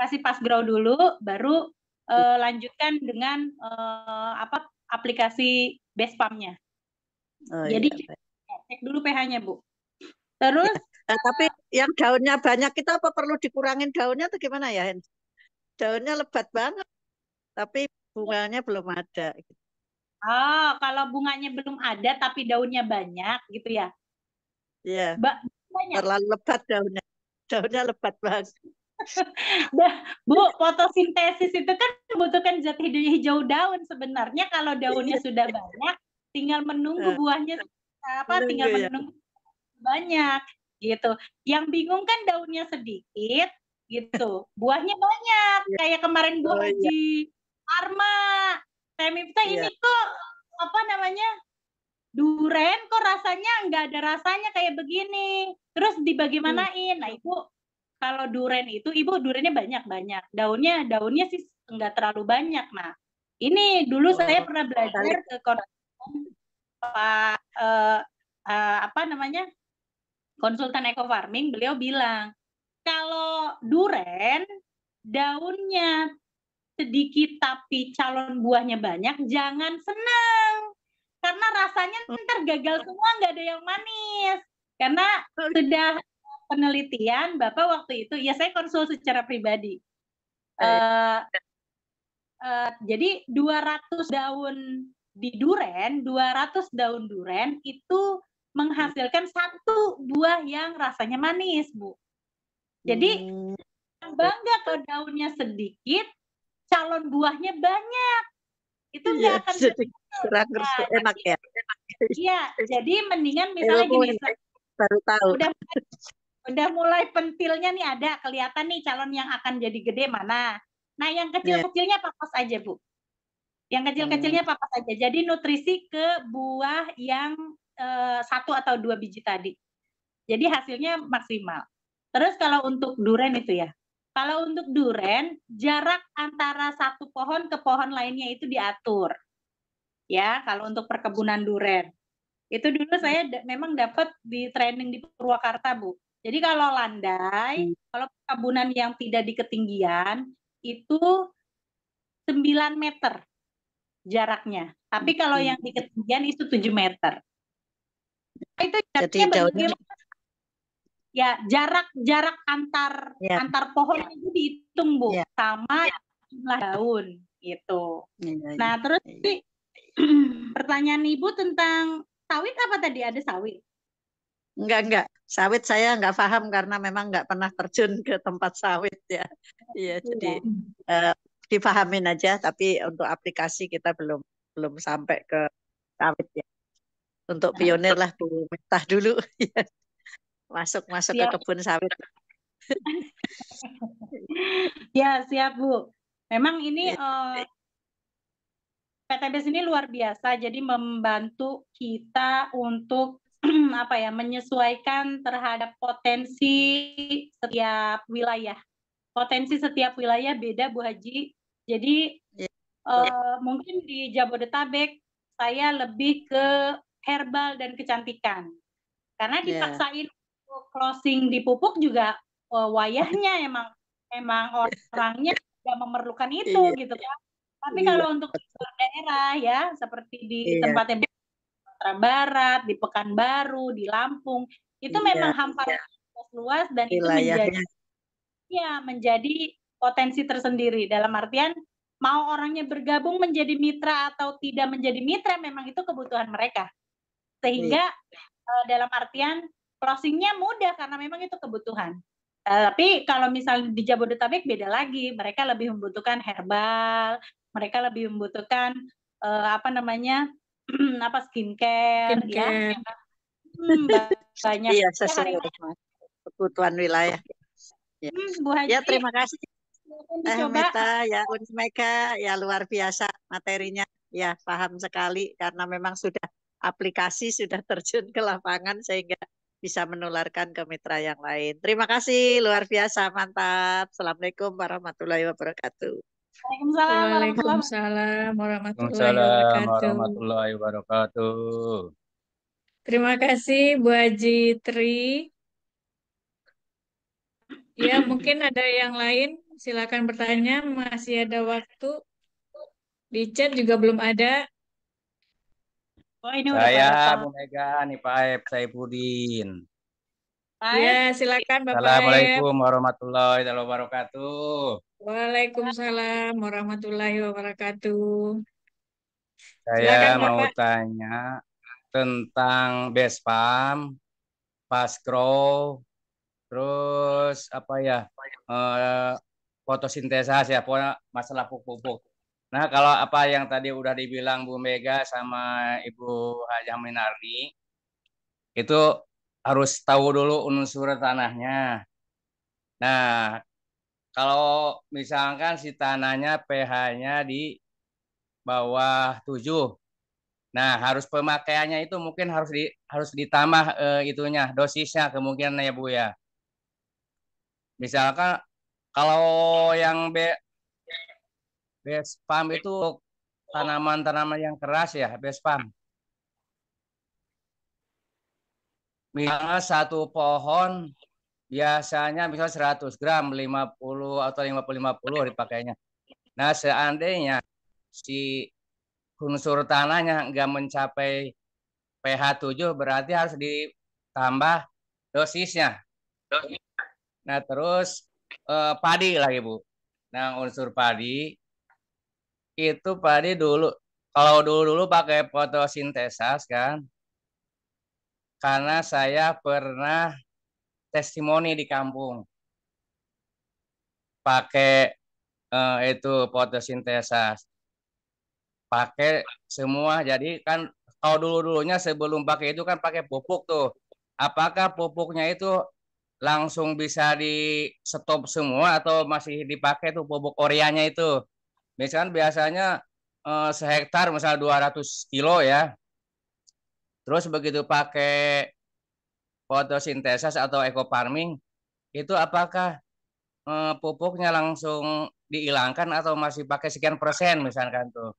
kasih pas grow dulu, baru lanjutkan dengan aplikasi base pump-nya. Jadi cek dulu pH-nya, Bu. Terus tapi yang daunnya banyak kita apa perlu dikurangin daunnya atau gimana ya, Hen? Daunnya lebat banget, tapi bunganya belum ada. Oh, kalau bunganya belum ada tapi daunnya banyak gitu ya? Iya. Banyak. Terlalu lebat daunnya. Daunnya lebat banget. Bu, fotosintesis itu kan membutuhkan zat hijau daun sebenarnya. Kalau daunnya sudah banyak, tinggal menunggu buahnya tinggal menunggu banyak gitu. Yang bingung kan daunnya sedikit gitu, buahnya banyak. Kayak kemarin Bu Haji Arma, Teh Miftah ini kok duren kok rasanya nggak ada rasanya kayak begini. Terus dibagaimanain? Nah, Ibu kalau duren itu Ibu durennya banyak-banyak. Daunnya sih nggak terlalu banyak. Nah, ini dulu saya pernah belajar ke konsultan eco farming, beliau bilang kalau duren daunnya sedikit tapi calon buahnya banyak, jangan senang. Karena rasanya ntar gagal semua, nggak ada yang manis. Karena sudah penelitian, Bapak waktu itu, ya saya konsul secara pribadi. Jadi 200 daun di duren, 200 daun duren itu menghasilkan 1 buah yang rasanya manis, Bu. Jadi bangga kalau daunnya sedikit, calon buahnya banyak. Itu nggak akan kurang enak ya. Iya, jadi mendingan misalnya gini, baru tahu. Udah mulai pentilnya nih ada, kelihatan nih calon yang akan jadi gede mana. Nah, yang kecil-kecilnya papas aja, Bu. Yang kecil-kecilnya papas aja. Jadi nutrisi ke buah yang 1 atau 2 biji tadi. Jadi hasilnya maksimal. Terus kalau untuk duren itu ya, kalau untuk duren, jarak antara satu pohon ke pohon lainnya itu diatur. Ya, kalau untuk perkebunan duren. Itu dulu saya memang dapat di training di Purwakarta, Bu. Jadi kalau landai, kalau perkebunan yang tidak di ketinggian, itu 9 meter jaraknya. Tapi kalau yang di ketinggian itu 7 meter. Itu jaraknya bagaimana? Ya, jarak antar pohon itu dihitung, Bu, sama jumlah daun gitu. Nah, terus pertanyaan Ibu tentang sawit apa tadi? Ada sawit? Enggak. Sawit saya nggak paham karena memang nggak pernah terjun ke tempat sawit ya. Iya, jadi dipahamin aja, tapi untuk aplikasi kita belum sampai ke sawit ya. Untuk pionir lah Bu Miftah dulu. masuk ke kebun sawit. Ya, siap Bu. Memang ini PTBS ini luar biasa, jadi membantu kita untuk menyesuaikan terhadap potensi setiap wilayah. Potensi setiap wilayah beda, Bu Haji. Jadi mungkin di Jabodetabek saya lebih ke herbal dan kecantikan. Karena dipaksain closing di pupuk juga wayahnya emang orangnya tidak memerlukan itu gitu kan. Tapi kalau untuk daerah ya seperti di tempat yang Sumatera Barat, di Pekanbaru, di Lampung, itu memang hamparan luas dan itu menjadi potensi tersendiri. Dalam artian mau orangnya bergabung menjadi mitra atau tidak menjadi mitra, memang itu kebutuhan mereka. Sehingga dalam artian closingnya mudah karena memang itu kebutuhan. Tapi kalau misalnya di Jabodetabek beda lagi, mereka lebih membutuhkan herbal, mereka lebih membutuhkan skincare. Ya. Banyak. Iya, sesuai kebutuhan wilayah. Ya. Bu Haji, ya terima kasih. Meta, ya Mega, ya luar biasa materinya. Ya paham sekali karena memang sudah aplikasi sudah terjun ke lapangan sehingga bisa menularkan ke mitra yang lain. Terima kasih, luar biasa, mantap. Assalamualaikum warahmatullahi wabarakatuh. Waalaikumsalam Waalaikumsalam warahmatullahi warahmatullahi Waalaikumsalam wabarakatuh. warahmatullahi wabarakatuh. Terima kasih Bu Haji Tri. Ya, mungkin ada yang lain. Silakan bertanya, masih ada waktu. Di chat juga belum ada. Oh, ini udah pada Saya tahu. Bu Mega nih Pak Aep Saifuddin. Ya, silakan Bapak Aep. Assalamualaikum warahmatullahi wabarakatuh. Waalaikumsalam warahmatullahi wabarakatuh. Saya Silakan mau Bapak. tanya tentang Bespam, Pasgrow, terus apa ya, fotosintesa ya, pokoknya masalah pupuk-pupuk. Nah, kalau apa yang tadi udah dibilang Bu Mega sama Ibu Haja Minardi, itu harus tahu dulu unsur tanahnya. Nah, kalau misalkan si tanahnya pH-nya di bawah 7, nah harus pemakaiannya itu mungkin harus ditambah itunya, dosisnya kemungkinan ya Bu ya. Misalkan kalau yang Bespam itu tanaman-tanaman yang keras ya, Bespam. Misalnya satu pohon biasanya misalnya 100 gram, 50 atau 50 dipakainya. Nah, seandainya si unsur tanahnya nggak mencapai pH 7, berarti harus ditambah dosisnya. Nah, terus padi lagi Bu. Nah, unsur padi itu dulu, kalau dulu pakai fotosintesas kan, karena saya pernah testimoni di kampung pakai itu fotosintesas, pakai semua. Jadi kan kalau dulunya sebelum pakai itu kan pakai pupuk tuh. Apakah pupuknya itu langsung bisa di stop semua atau masih dipakai tuh pupuk ureanya itu? Misalkan biasanya sehektar misalnya 200 kilo ya. Terus begitu pakai fotosintesas atau eco farming, itu apakah pupuknya langsung dihilangkan atau masih pakai sekian persen misalkan tuh?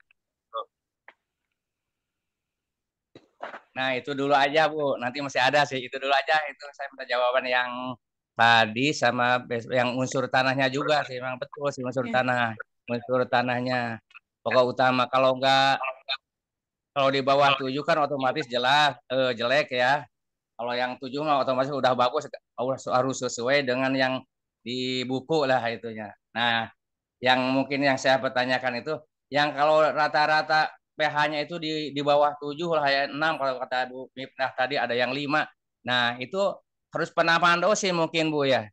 Nah, itu dulu aja Bu. Nanti masih ada sih. Itu dulu aja. Itu saya minta jawaban yang tadi sama yang unsur tanahnya juga sih. Memang betul sih unsur tanah. Unsur tanahnya pokok utama. Kalau di bawah 7 kan otomatis jelek ya. Kalau yang 7 mah otomatis udah bagus, harus sesuai dengan yang di buku lah itunya. Nah, yang mungkin yang saya pertanyakan itu, yang kalau rata-rata pH-nya itu di bawah 7 lah ya, 6 kalau kata Bu Miftah tadi ada yang 5. Nah, itu harus penambahan dosis mungkin Bu ya.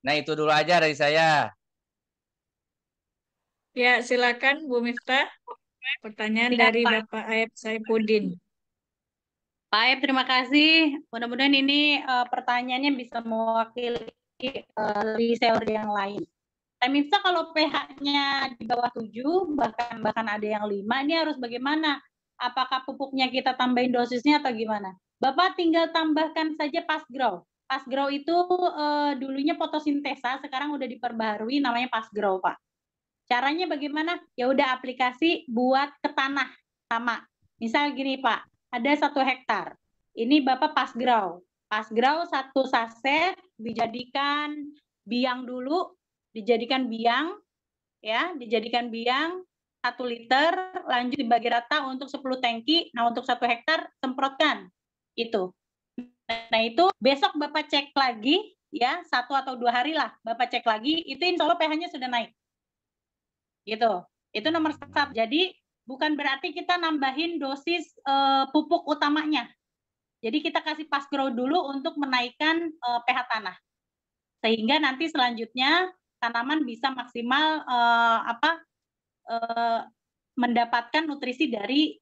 Nah, itu dulu aja dari saya. Ya, silakan Bu Miftah. Pertanyaan dari Bapak Aep Saifuddin. Pak Aep, terima kasih. Mudah-mudahan ini pertanyaannya bisa mewakili reseller yang lain. Miftah, kalau pH-nya di bawah 7, bahkan ada yang 5, ini harus bagaimana? Apakah pupuknya kita tambahin dosisnya atau gimana? Bapak tinggal tambahkan saja Pasgrow. Pasgrow itu dulunya fotosintesa, sekarang udah diperbaharui namanya Pasgrow, Pak. Caranya bagaimana? Ya udah aplikasi buat ke tanah sama. Misal gini Pak, ada 1 hektar. Ini Bapak Pasgrow. Pasgrow 1 saset dijadikan biang dulu, dijadikan biang 1 liter, lanjut dibagi rata untuk 10 tangki. Nah, untuk 1 hektar semprotkan. Itu. Nah, itu besok Bapak cek lagi ya, 1 atau 2 hari lah Bapak cek lagi, itu insya Allah pH-nya sudah naik. Gitu. Itu nomor 1. Jadi bukan berarti kita nambahin dosis pupuk utamanya. Jadi kita kasih Pasgrow dulu untuk menaikkan pH tanah. Sehingga nanti selanjutnya tanaman bisa maksimal mendapatkan nutrisi dari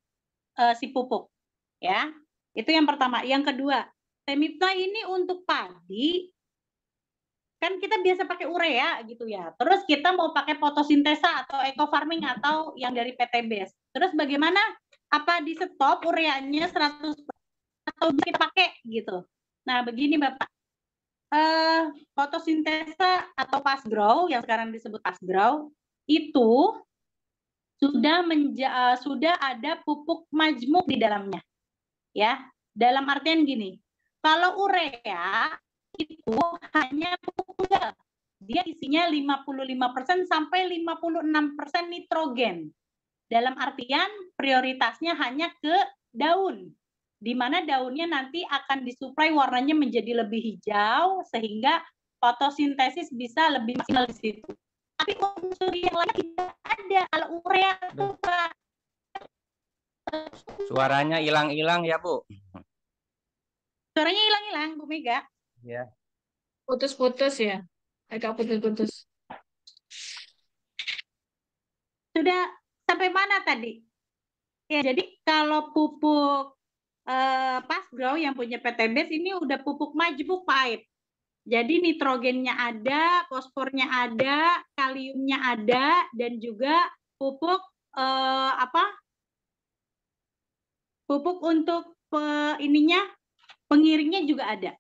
si pupuk. Ya. Itu yang pertama. Yang kedua, Miftah, ini untuk padi kan kita biasa pakai urea gitu ya. Terus kita mau pakai fotosintesa atau eco farming atau yang dari PTBS. Terus bagaimana? Apa di stop ureanya 100% atau dipakai gitu? Nah, begini Bapak. Fotosintesa atau fast grow yang sekarang disebut fast grow itu sudah ada pupuk majmuk di dalamnya. Ya, dalam artian gini. Kalau urea itu hanya pupuk tunggal. Dia isinya 55% sampai 56% nitrogen. Dalam artian prioritasnya hanya ke daun, di mana daunnya nanti akan disuplai warnanya menjadi lebih hijau sehingga fotosintesis bisa lebih maksimal di situ. Tapi unsur yang lain tidak ada. Kalau urea itu Pak. Suaranya hilang-hilang ya, Bu. Suaranya hilang-hilang, Bu Mega. Ya. Putus-putus ya. Agak putus-putus. Sudah sampai mana tadi? Ya, jadi kalau pupuk Pasgrow yang punya PTBS ini udah pupuk majmuk Pak. Jadi nitrogennya ada, fosfornya ada, kaliumnya ada, dan juga pupuk pupuk untuk pengiringnya juga ada.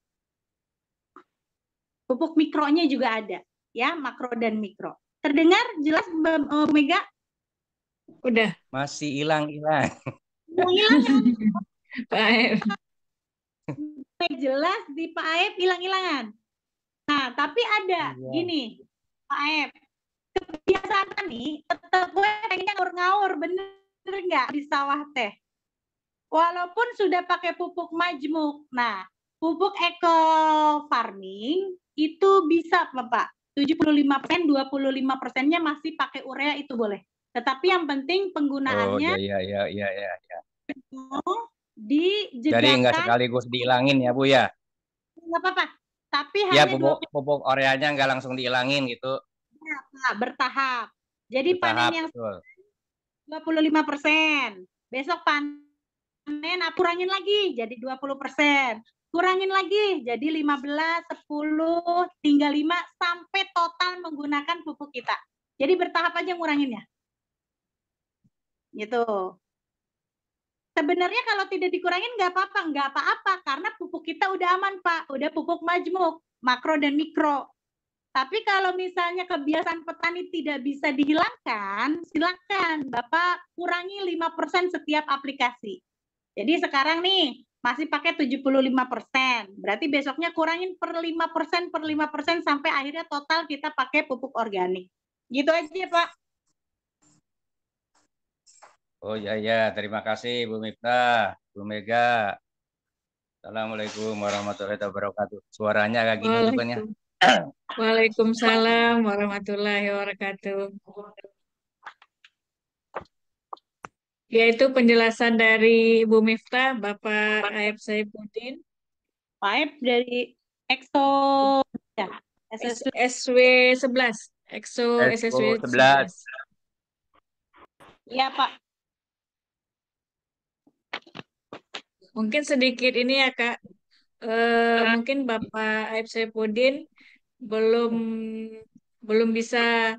Pupuk mikronya juga ada, ya, makro dan mikro. Terdengar jelas Bu Mega? Udah. Masih hilang-hilang. Hilang-hilangan. Baik. Jelas di Pak Aep hilang-hilangan. Nah, tapi ada gini, Pak Aep. Kebiasaan nih, tetap gue pengennya ngaur-ngaur, bener nggak di sawah teh? Walaupun sudah pakai pupuk majmuk. Nah, pupuk eco farming itu bisa, Bapak. 75%, 25%-nya masih pakai urea itu boleh. Tetapi yang penting penggunaannya Jadi nggak sekaligus dihilangin ya, Bu ya? Nggak apa-apa. Tapi ya, hanya pupuk ureanya nggak langsung dihilangin gitu. Bertahap. Jadi bertahap, panen yang betul. 25%. Besok panen kurangin lagi jadi 20%. Kurangin lagi jadi 15, 10, tinggal 5 sampai total menggunakan pupuk kita. Jadi bertahap aja nguranginnya. Gitu. Sebenarnya kalau tidak dikurangin nggak apa-apa karena pupuk kita udah aman Pak, udah pupuk majmuk, makro dan mikro. Tapi kalau misalnya kebiasaan petani tidak bisa dihilangkan, silakan Bapak kurangi 5% setiap aplikasi. Jadi sekarang nih masih pakai 75%, berarti besoknya kurangin per 5% sampai akhirnya total kita pakai pupuk organik. Gitu aja Pak. Oh ya, terima kasih Bu Miftah, Bu Mega. Assalamualaikum warahmatullahi wabarakatuh. Suaranya agak gini juga nih. Waalaikumsalam warahmatullahi wabarakatuh. Yaitu penjelasan dari Ibu Miftah, Bapak Aep Saifuddin. Pak Aep dari EXO ya, SW 11. EXO SSW 11. Iya Pak. Mungkin sedikit ini ya Kak. Mungkin Bapak Aep Saifuddin belum bisa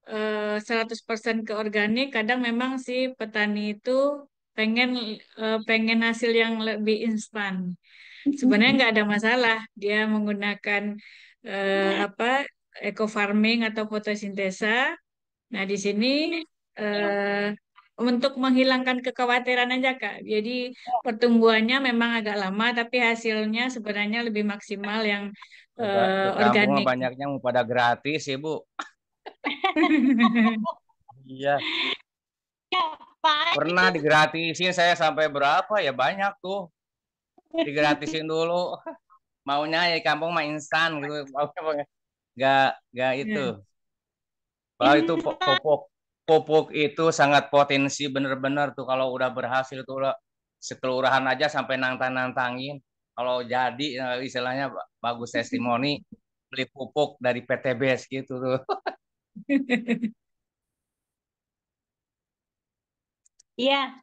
100% ke organik. Kadang memang si petani itu pengen hasil yang lebih instan. Sebenarnya nggak ada masalah dia menggunakan eco farming atau fotosintesa. Nah di sini untuk menghilangkan kekhawatiran aja Kak. Jadi pertumbuhannya memang agak lama, tapi hasilnya sebenarnya lebih maksimal yang Di kampung organik. banyaknya mau pada gratis ya Bu. Iya. Pernah digratisin saya sampai berapa ya, banyak tuh. Digratisin dulu. Maunya ya kampung mah instan gitu. Nggak itu. Kalau itu pupuk itu sangat potensi bener-bener tuh kalau udah berhasil tuh sekelurahan aja sampai nantang-nantangin. Kalau jadi istilahnya bagus testimoni beli pupuk dari PTBS gitu tuh. Iya.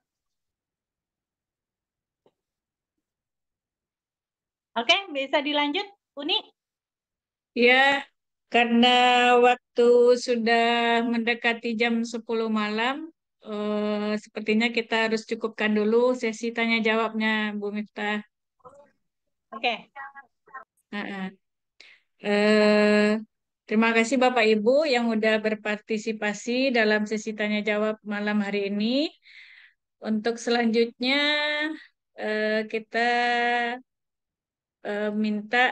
Oke, bisa dilanjut, Uni? Ya, karena waktu sudah mendekati jam 10 malam, sepertinya kita harus cukupkan dulu sesi tanya jawabnya, Bu Miftah. Oke. Heeh. Eh, Terima kasih Bapak Ibu yang udah berpartisipasi dalam sesi tanya jawab malam hari ini. Untuk selanjutnya kita minta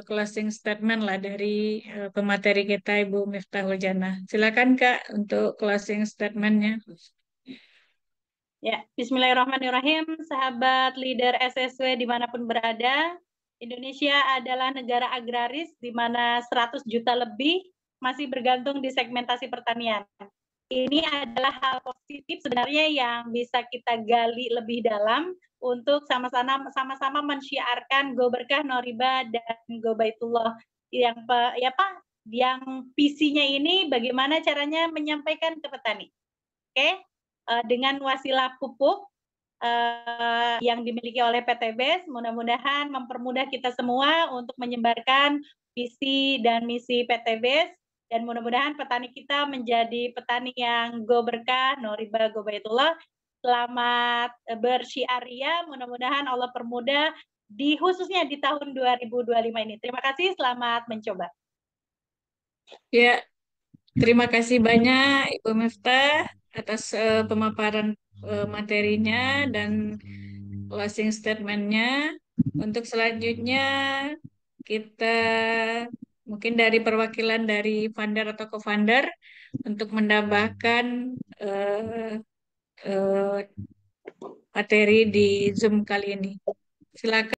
closing statement lah dari pemateri kita Ibu Miftahul Jannah. Silakan Kak untuk closing statementnya. Ya, Bismillahirrahmanirrahim, sahabat leader SSW dimanapun berada. Indonesia adalah negara agraris di mana 100 juta lebih masih bergantung di segmentasi pertanian. Ini adalah hal positif sebenarnya yang bisa kita gali lebih dalam untuk sama-sama mensyiarkan Go Berkah, No Riba, dan Go Baitullah. Yang visinya ini bagaimana caranya menyampaikan ke petani. Oke? Dengan wasilah pupuk yang dimiliki oleh PTBES, mudah-mudahan mempermudah kita semua untuk menyebarkan visi dan misi PTBES, dan mudah-mudahan petani kita menjadi petani yang Go Berkah, No Riba, Go Baitullah. Selamat bersyiaria, mudah-mudahan Allah permudah khususnya di tahun 2025 ini. Terima kasih, selamat mencoba. Ya, terima kasih banyak Ibu Miftah atas pemaparan materinya dan closing statement-nya. Untuk selanjutnya kita mungkin dari perwakilan dari funder atau co-founder untuk menambahkan materi di Zoom kali ini. Silakan.